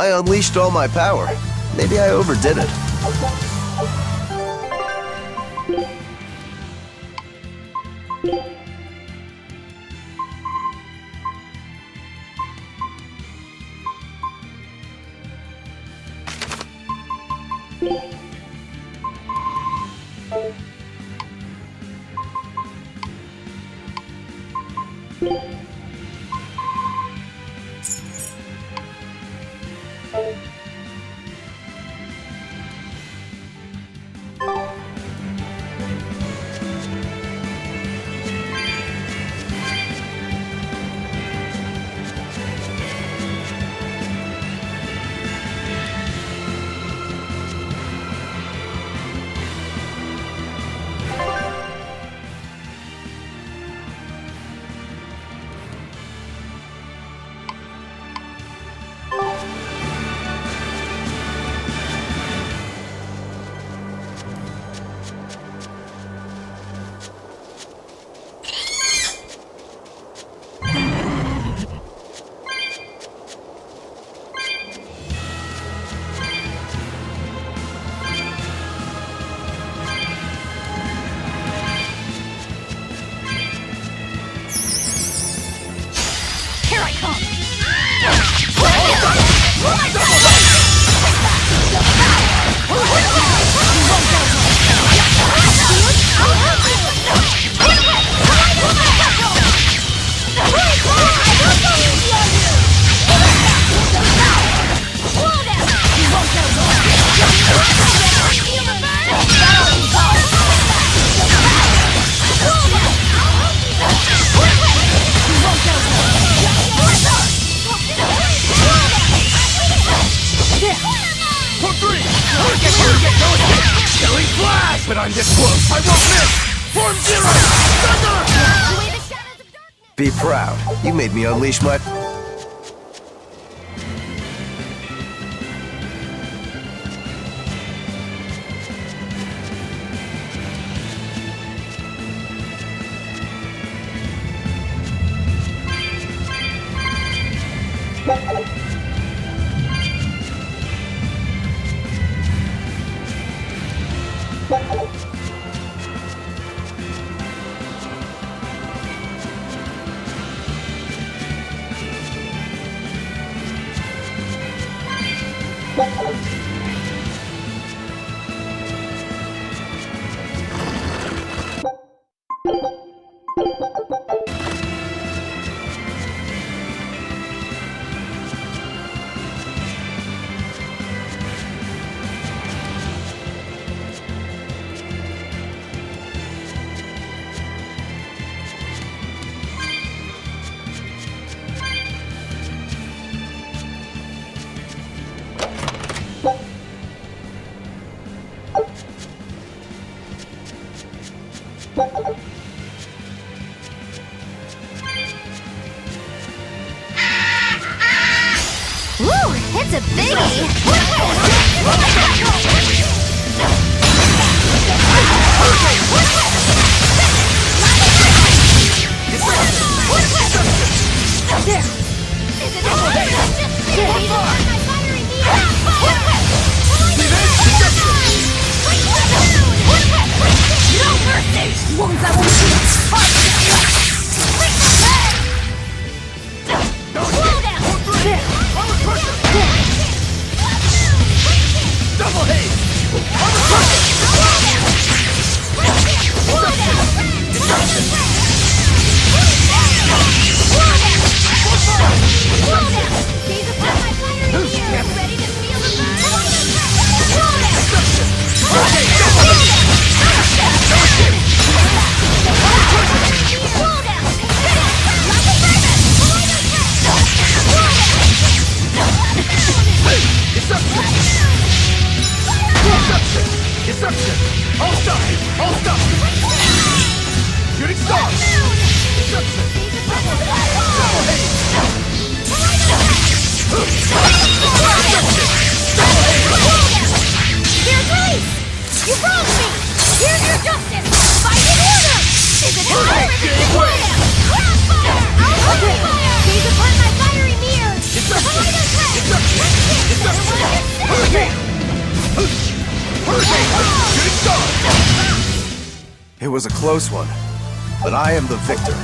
I unleashed all my power. Maybe I overdid it. Be proud. You made me unleash my... It's a biggie! Double haze! was a close one, but I am the victor.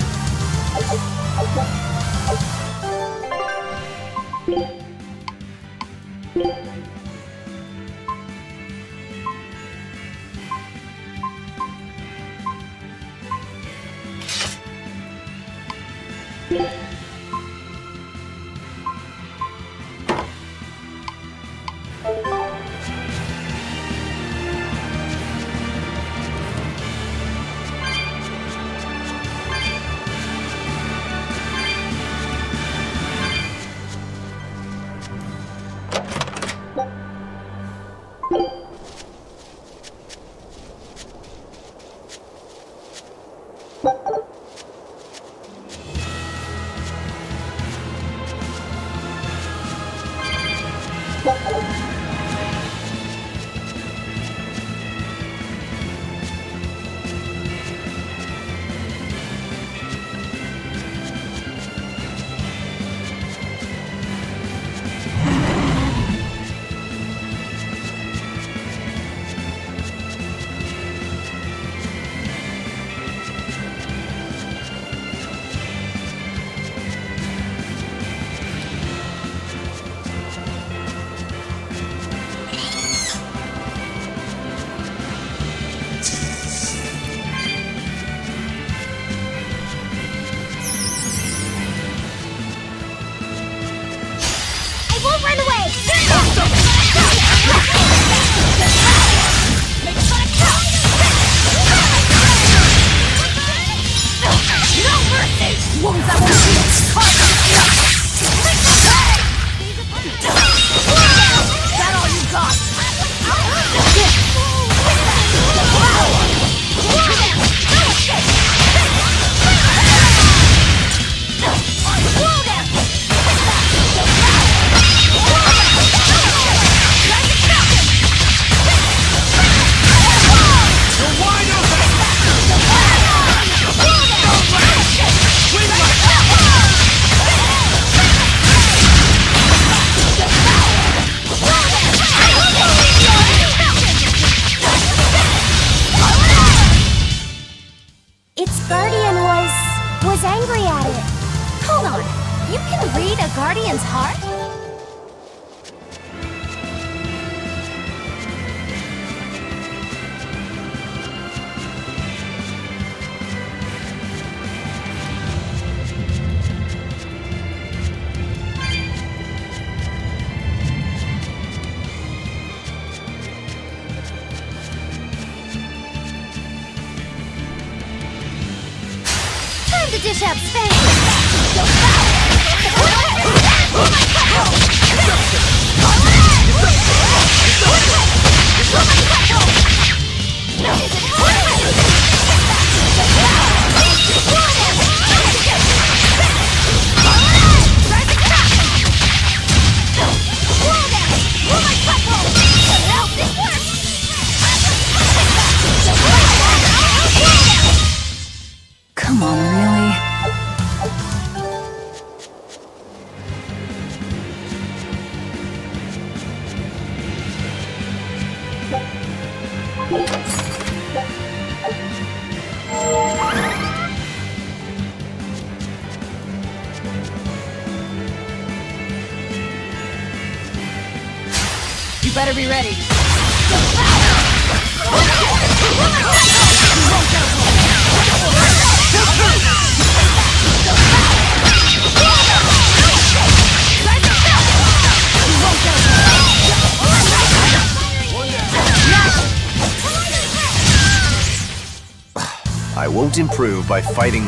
Dish up space! Come on, really? You better be ready. I won't improve by fighting.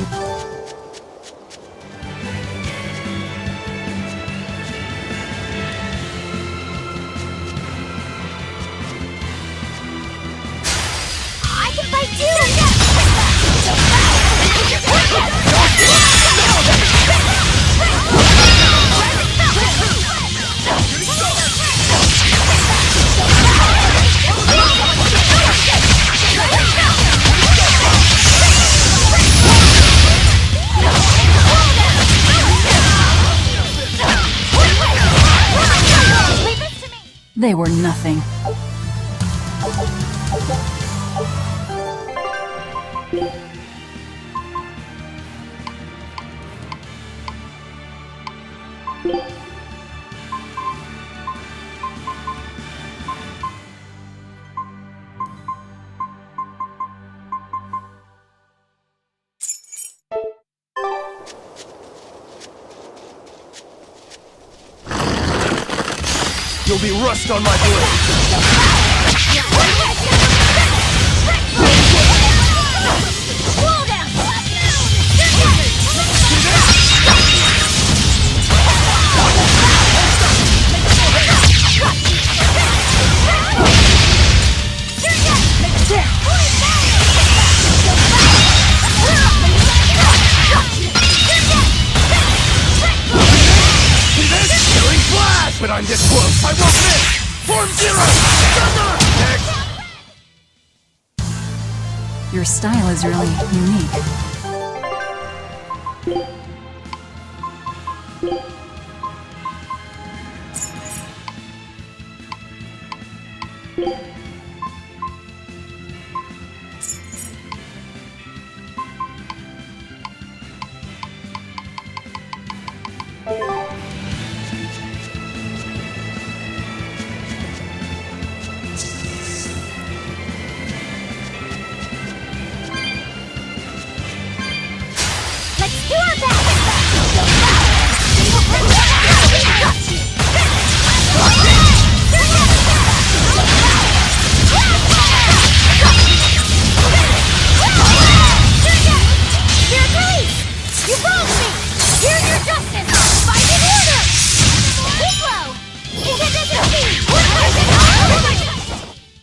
I can fight too! They were nothing. You'll be rust on my blade! But I'm this close, I won't miss! Form zero! Thunder! Next! Your style is really unique.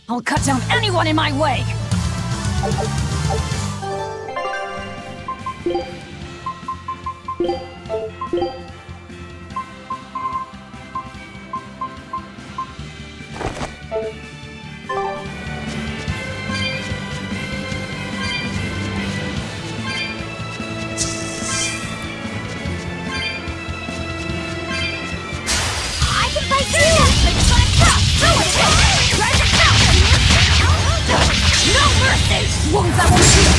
I'll cut down anyone in my way! Wounds that won't heal!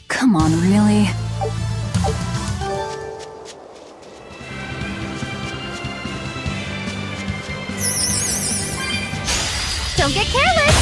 Come on, really? Don't get careless!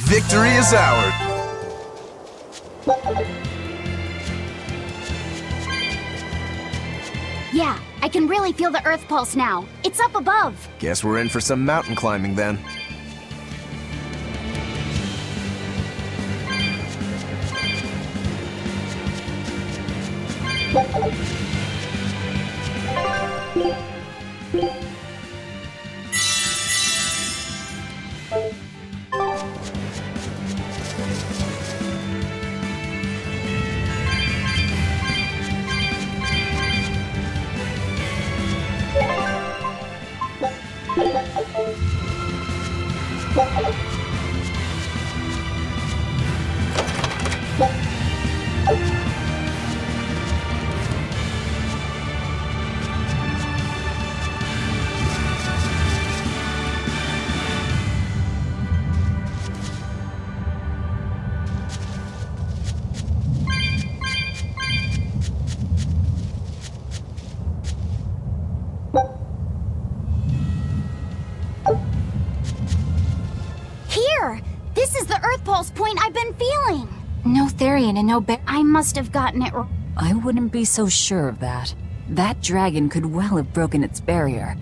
Victory is ours! Yeah, I can really feel the Earth pulse now. It's up above. Guess we're in for some mountain climbing then. This is the Earth Pulse point I've been feeling. No Therion and no I must have gotten it wrong. I wouldn't be so sure of that. That dragon could well have broken its barrier.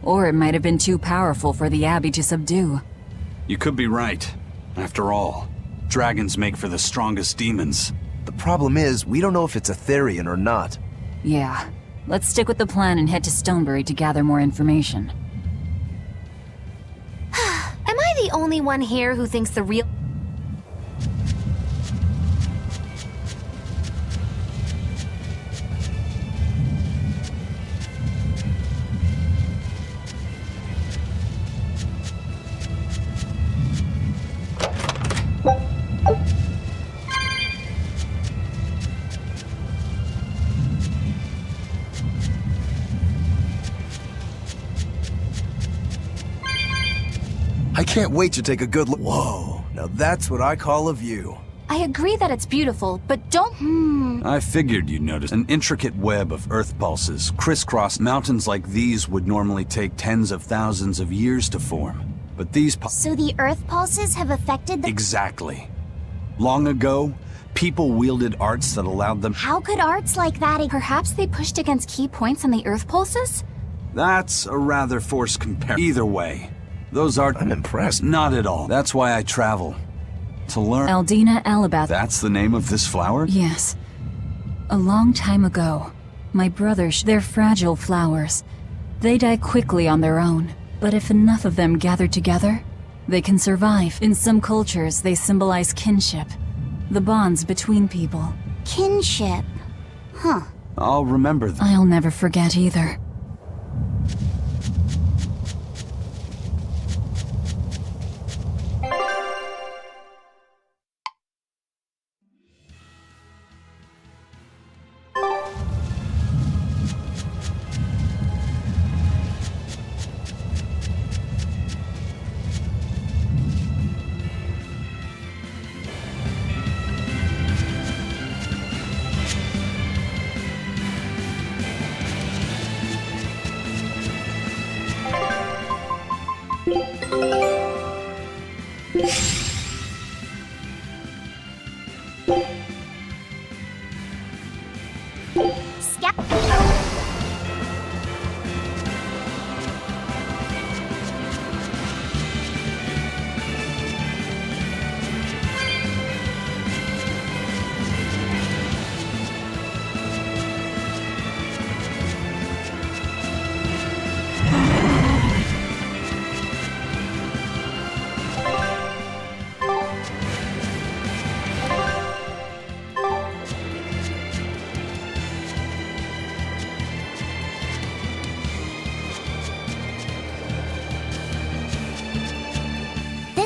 Or it might have been too powerful for the Abbey to subdue. You could be right. After all, dragons make for the strongest demons. The problem is, we don't know if it's a Therion or not. Yeah. Let's stick with the plan and head to Stonebury to gather more information. Am I the only one here who thinks the real... I can't wait to take a good look. Whoa, now that's what I call a view. I agree that it's beautiful, but don't... I figured you'd notice. An intricate web of earth pulses crisscross mountains like these would normally take tens of thousands of years to form. But these So the Earth Pulses have affected the... Exactly. Long ago, people wielded arts that allowed them... How could arts like that... Perhaps they pushed against key points on the Earth Pulses? That's a rather forced comparison. Either way, those are... I'm impressed. Not at all. That's why I travel. To learn... Aldina Alabath. That's the name of this flower? Yes. A long time ago, my brothers, they're fragile flowers. They die quickly on their own, but if enough of them gather together, they can survive. In some cultures, they symbolize kinship, the bonds between people. Kinship. Huh. I'll remember them. I'll never forget either.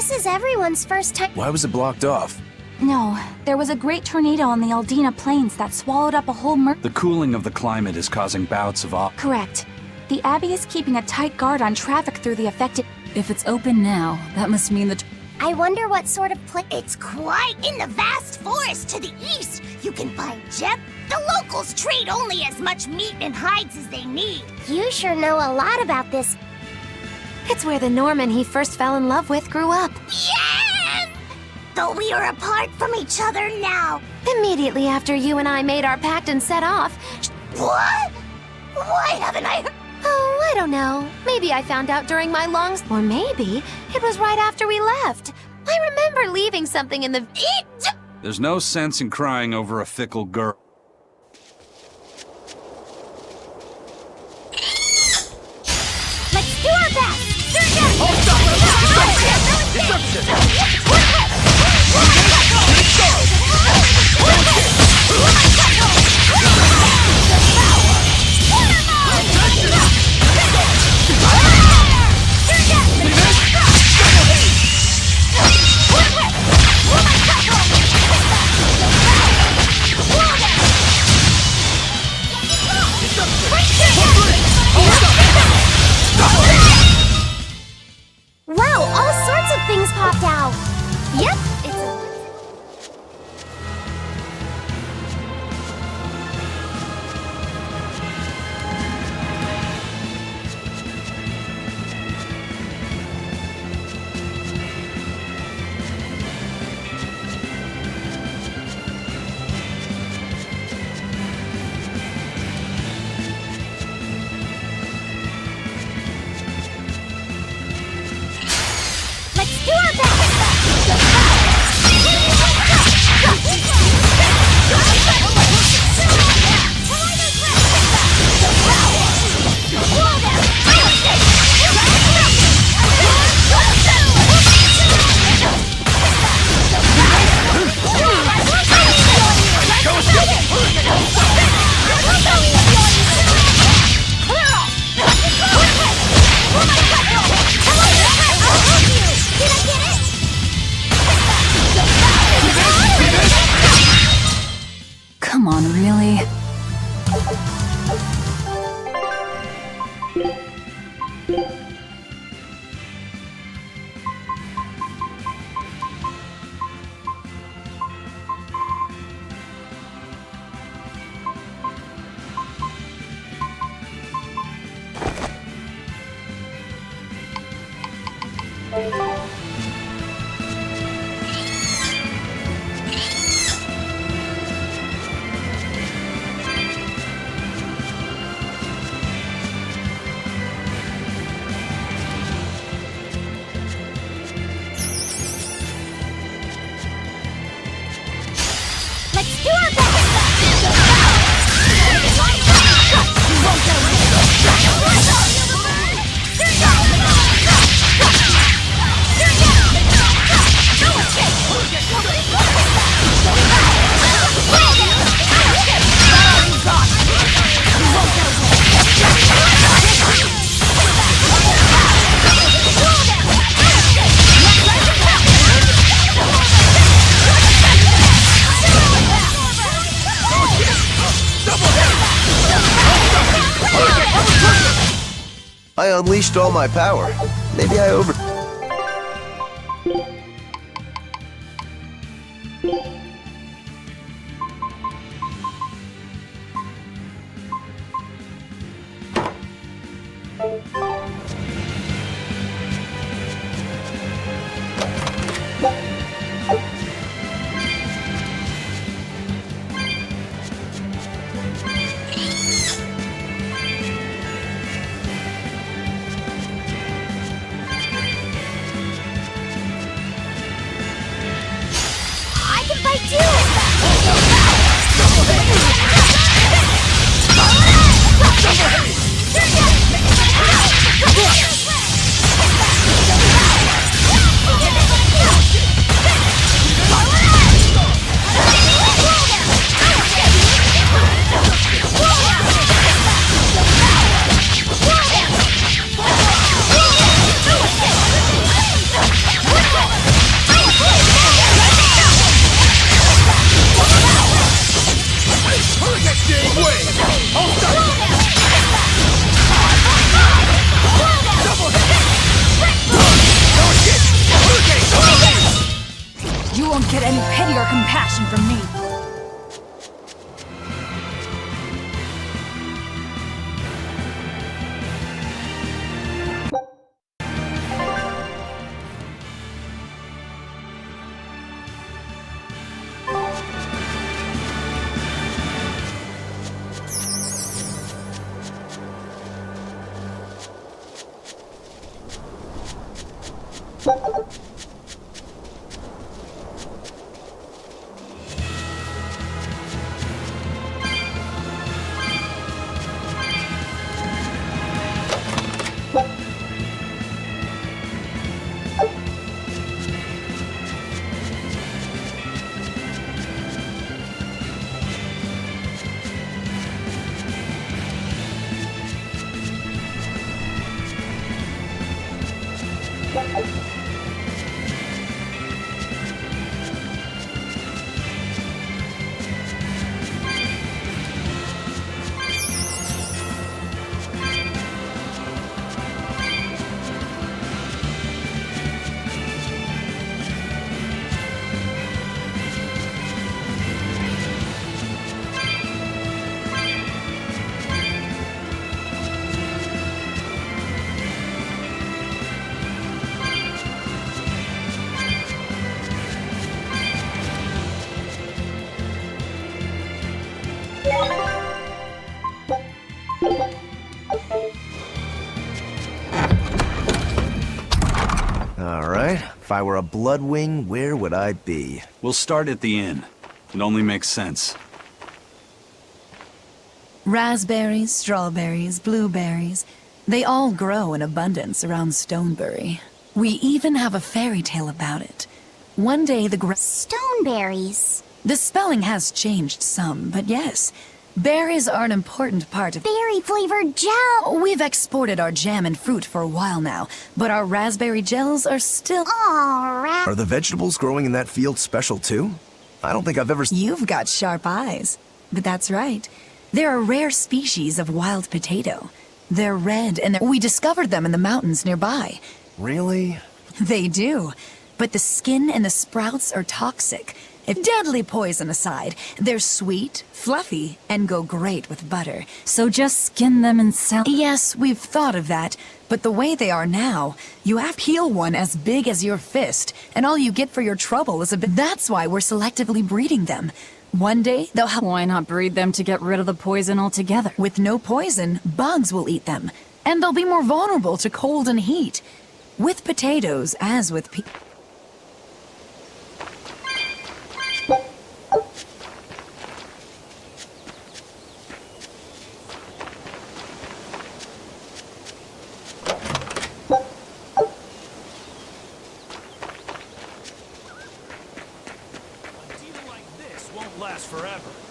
This is everyone's first time. Why was it blocked off? No, there was a great tornado on the Aldina Plains that swallowed up a whole The cooling of the climate is causing bouts of Correct. The Abbey is keeping a tight guard on traffic through the affected... If it's open now, that must mean the... I wonder what sort of It's quite in the vast forest to the east. You can find Jeb. The locals trade only as much meat and hides as they need. You sure know a lot about this. It's where the Norman he first fell in love with grew up. Yes! Though we are apart from each other now. Immediately after you and I made our pact and set off. What? Why haven't I... Oh, I don't know. Maybe I found out during my long... Or maybe it was right after we left. I remember leaving something in the... There's no sense in crying over a fickle girl. Let's do our best! Do our best! You won't get away! There you go! There you go! No escape! You won't get away! I unleashed all my power. Maybe I over... You won't get any pity or compassion from me. Alright, if I were a Bloodwing, where would I be? We'll start at the inn. It only makes sense. Raspberries, strawberries, blueberries. They all grow in abundance around Stonebury. We even have a fairy tale about it. One day the Stoneberries. The spelling has changed some, but yes. Berries are an important part of Berry-flavored gel! We've exported our jam and fruit for a while now, but our raspberry gels are still... Are the vegetables growing in that field special too? I don't think I've ever... You've got sharp eyes. But that's right. They're a rare species of wild potato. They're red and we discovered them in the mountains nearby. Really? They do. But the skin and the sprouts are toxic. If deadly poison aside, they're sweet, fluffy, and go great with butter. So just skin them and sell... Yes, we've thought of that. But the way they are now, you have to peel one as big as your fist, and all you get for your trouble is a bit... That's why we're selectively breeding them. One day, they'll have... Why not breed them to get rid of the poison altogether? With no poison, bugs will eat them. And they'll be more vulnerable to cold and heat. With potatoes, as with won't last forever.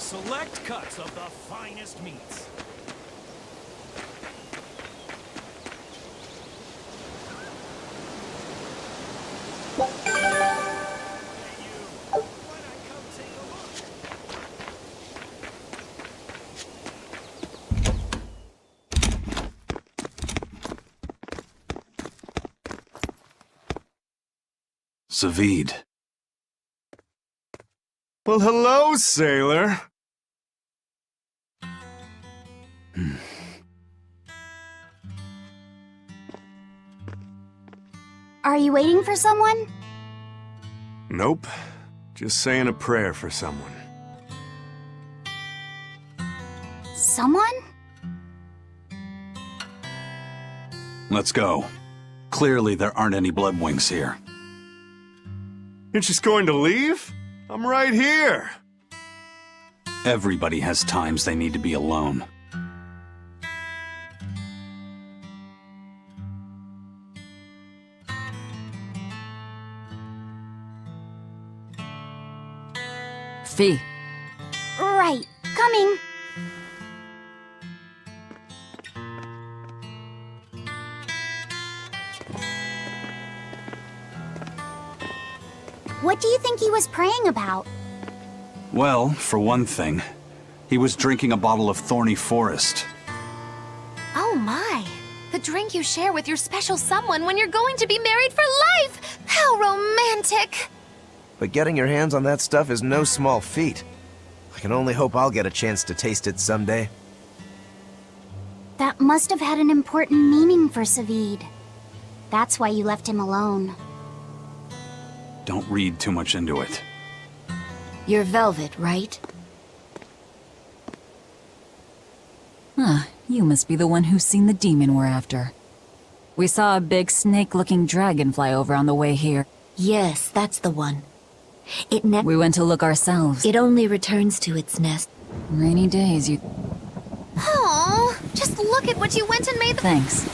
Select cuts of the finest meats. Zavid. Well, hello, sailor. Are you waiting for someone? Nope. Just saying a prayer for someone. Someone? Let's go. Clearly there aren't any Bloodwings here. You're just going to leave? I'm right here. Everybody has times they need to be alone. Fee. Right. Coming. What do you think he was praying about? Well, for one thing, he was drinking a bottle of Thorny Forest. Oh my! The drink you share with your special someone when you're going to be married for life! How romantic! But getting your hands on that stuff is no small feat. I can only hope I'll get a chance to taste it someday. That must have had an important meaning for Zavid. That's why you left him alone. Don't read too much into it. You're Velvet, right? Huh, you must be the one who's seen the demon we're after. We saw a big snake-looking dragon fly over on the way here. Yes, that's the one. We went to look ourselves. It only returns to its nest. Rainy days, you... Oh, just look at what you went and made. Thanks.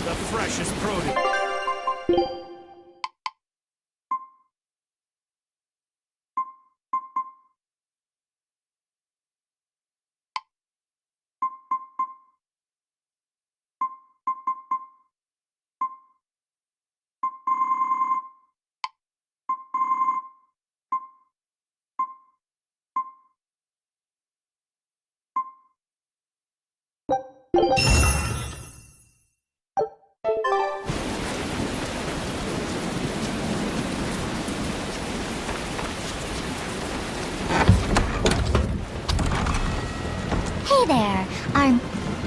The freshest produce. Hey there,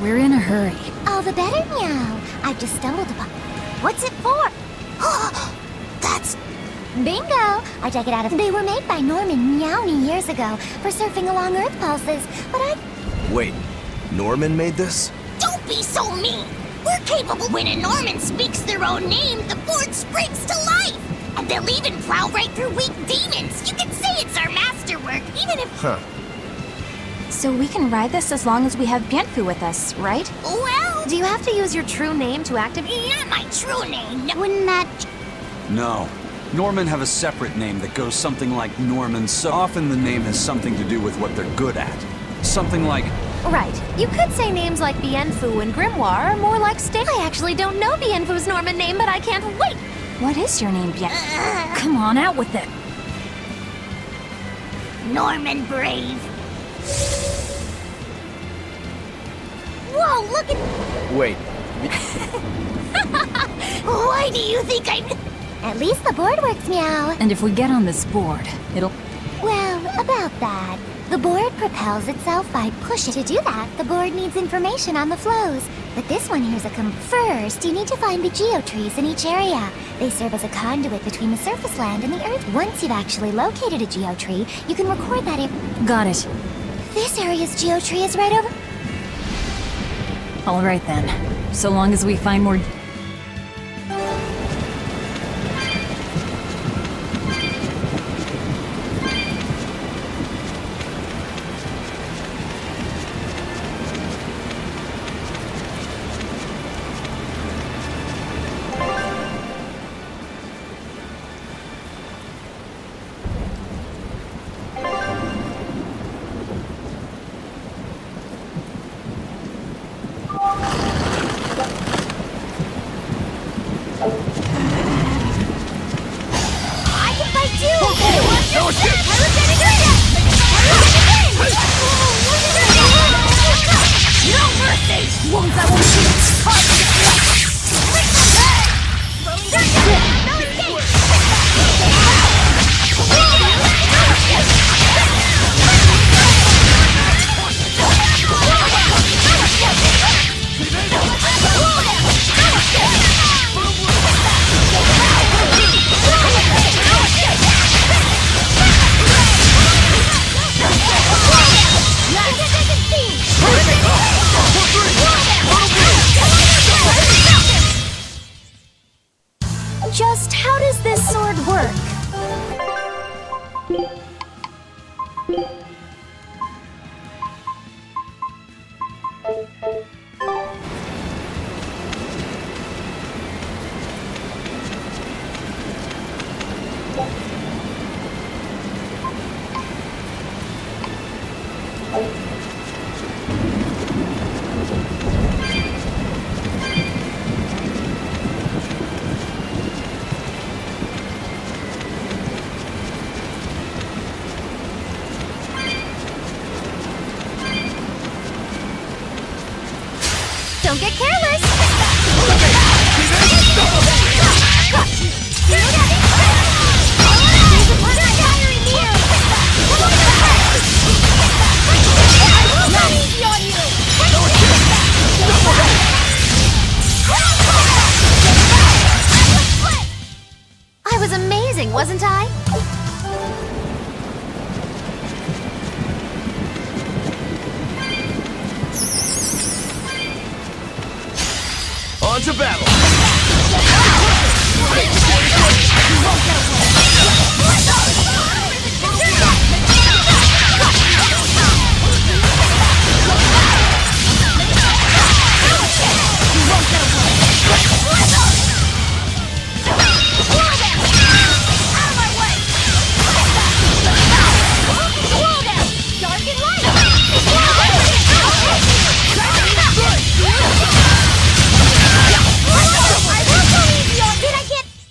We're in a hurry. all the better, meow. I've just stumbled upon... What's it for? That's... Bingo! I dug it out of... They were made by Norman Meowny years ago for surfing along Earth pulses, but Wait, Norman made this? Don't be so mean! We're capable when a Norman speaks their own name, the board springs to life! And they'll even plow right through weak demons! You can say it's our masterwork! Huh. So we can ride this as long as we have Bienfu with us, right? Well, Do you have to use your true name to activate? not my true name. Wouldn't that... No. Norman have a separate name that goes something like Norman, so often the name has something to do with what they're good at. Something like... Right. You could say names like Bienfu and Grimoire are more like I actually don't know Bienfu's Norman name, but I can't wait. What is your name, Bien? Come on, out with it. Norman Brave. Whoa, look at... Wait. Why do you think I'm... At least the board works, meow. And if we get on this board, it'll... Well, about that. The board propels itself by pushing. To do that, the board needs information on the flows. But this one here's First, you need to find the geotrees in each area. They serve as a conduit between the surface land and the earth. Once you've actually located a geotree, you can record that Got it. This area's geotree is right over... All right then. So long as we find more... Just how does this sword work? Don't get careless. I was amazing, wasn't I? On to battle!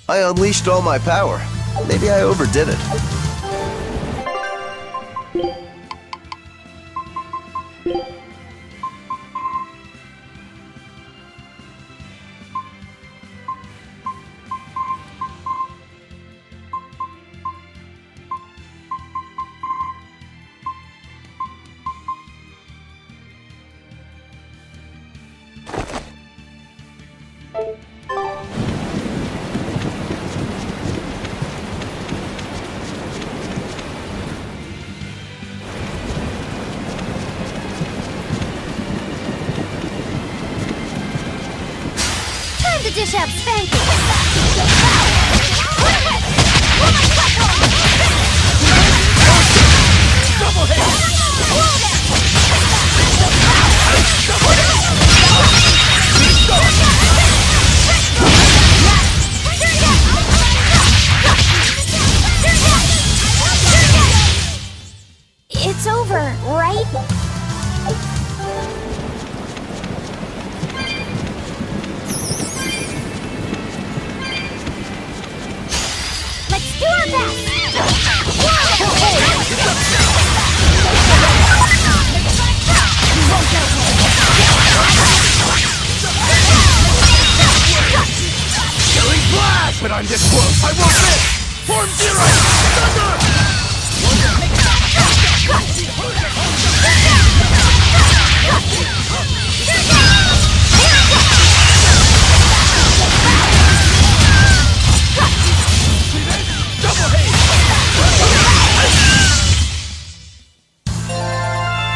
I unleashed all my power. Maybe I overdid it. To dish out spanking. Double hit! It's over, right? Let's do our best! Killing blast! But I'm this close! I won't miss! Form zero! Thunder!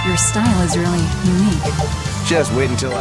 Your style is really unique. Just wait until I...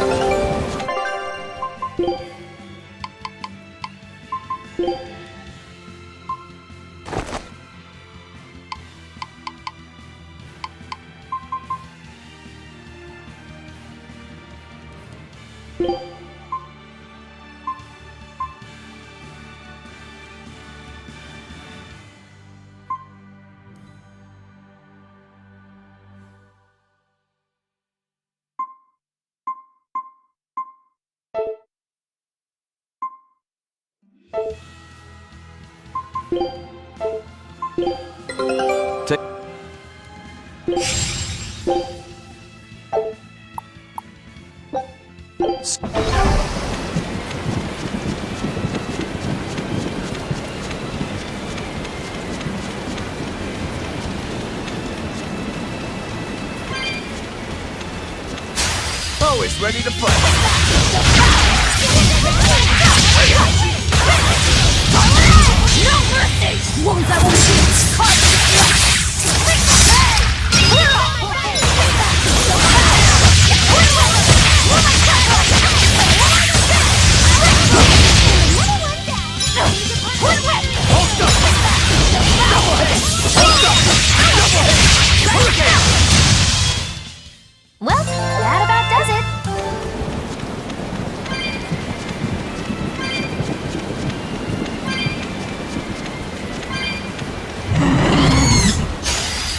Always ready to fight. No mercy! Won't I won't Well, that about does it.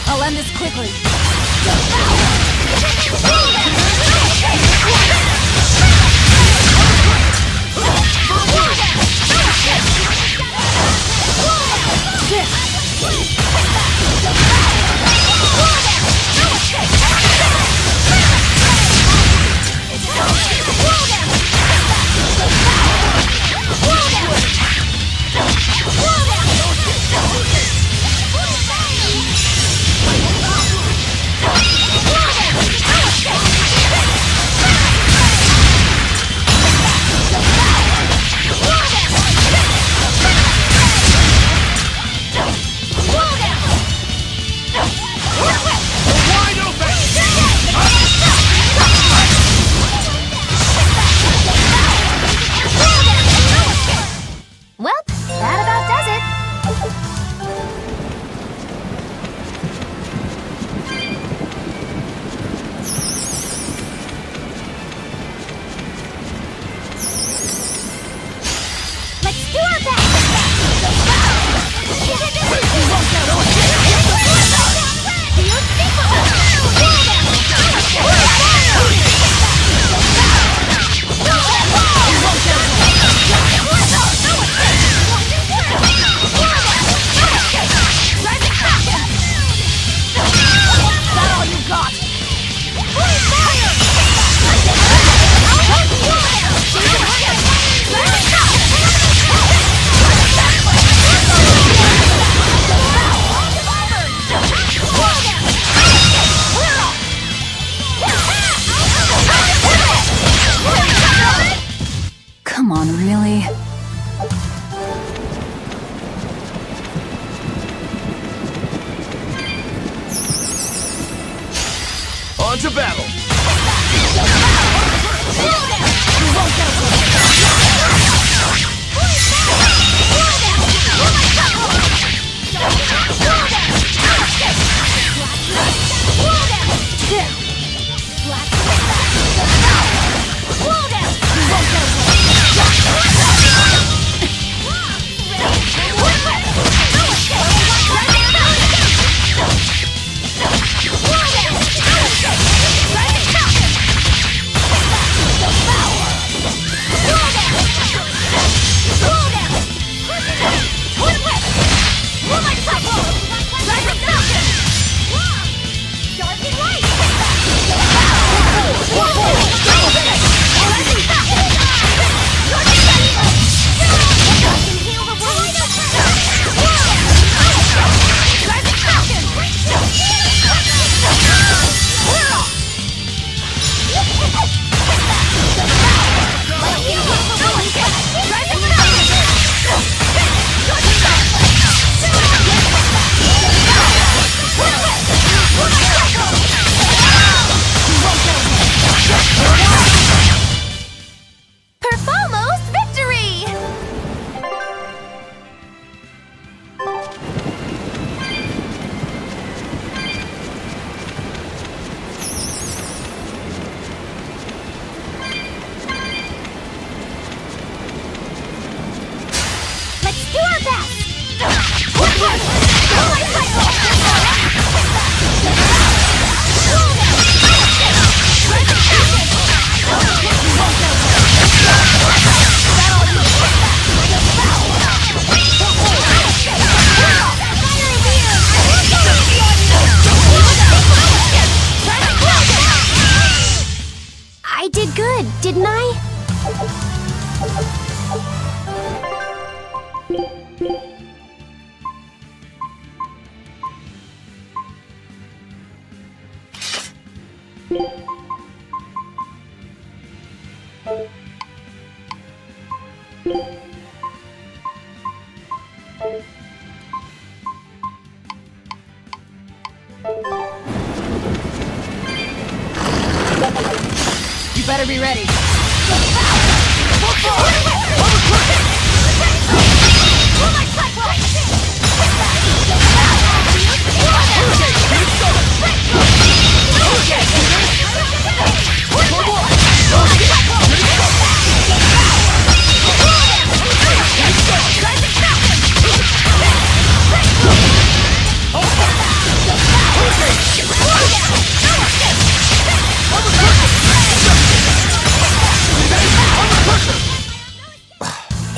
I'll end this quickly. Well, that about does it. Let's do our best! Come on, really? On to battle! Whoa! You better be ready.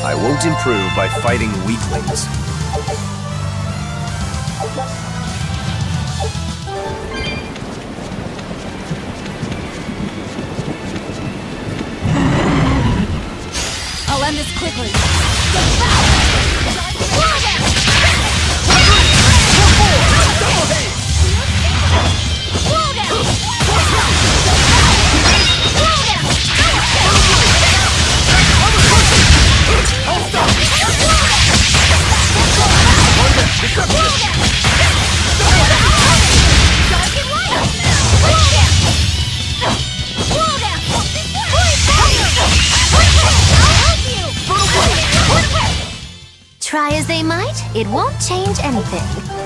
I won't improve by fighting weaklings. I'll end this quickly. Try as they might, it won't change anything.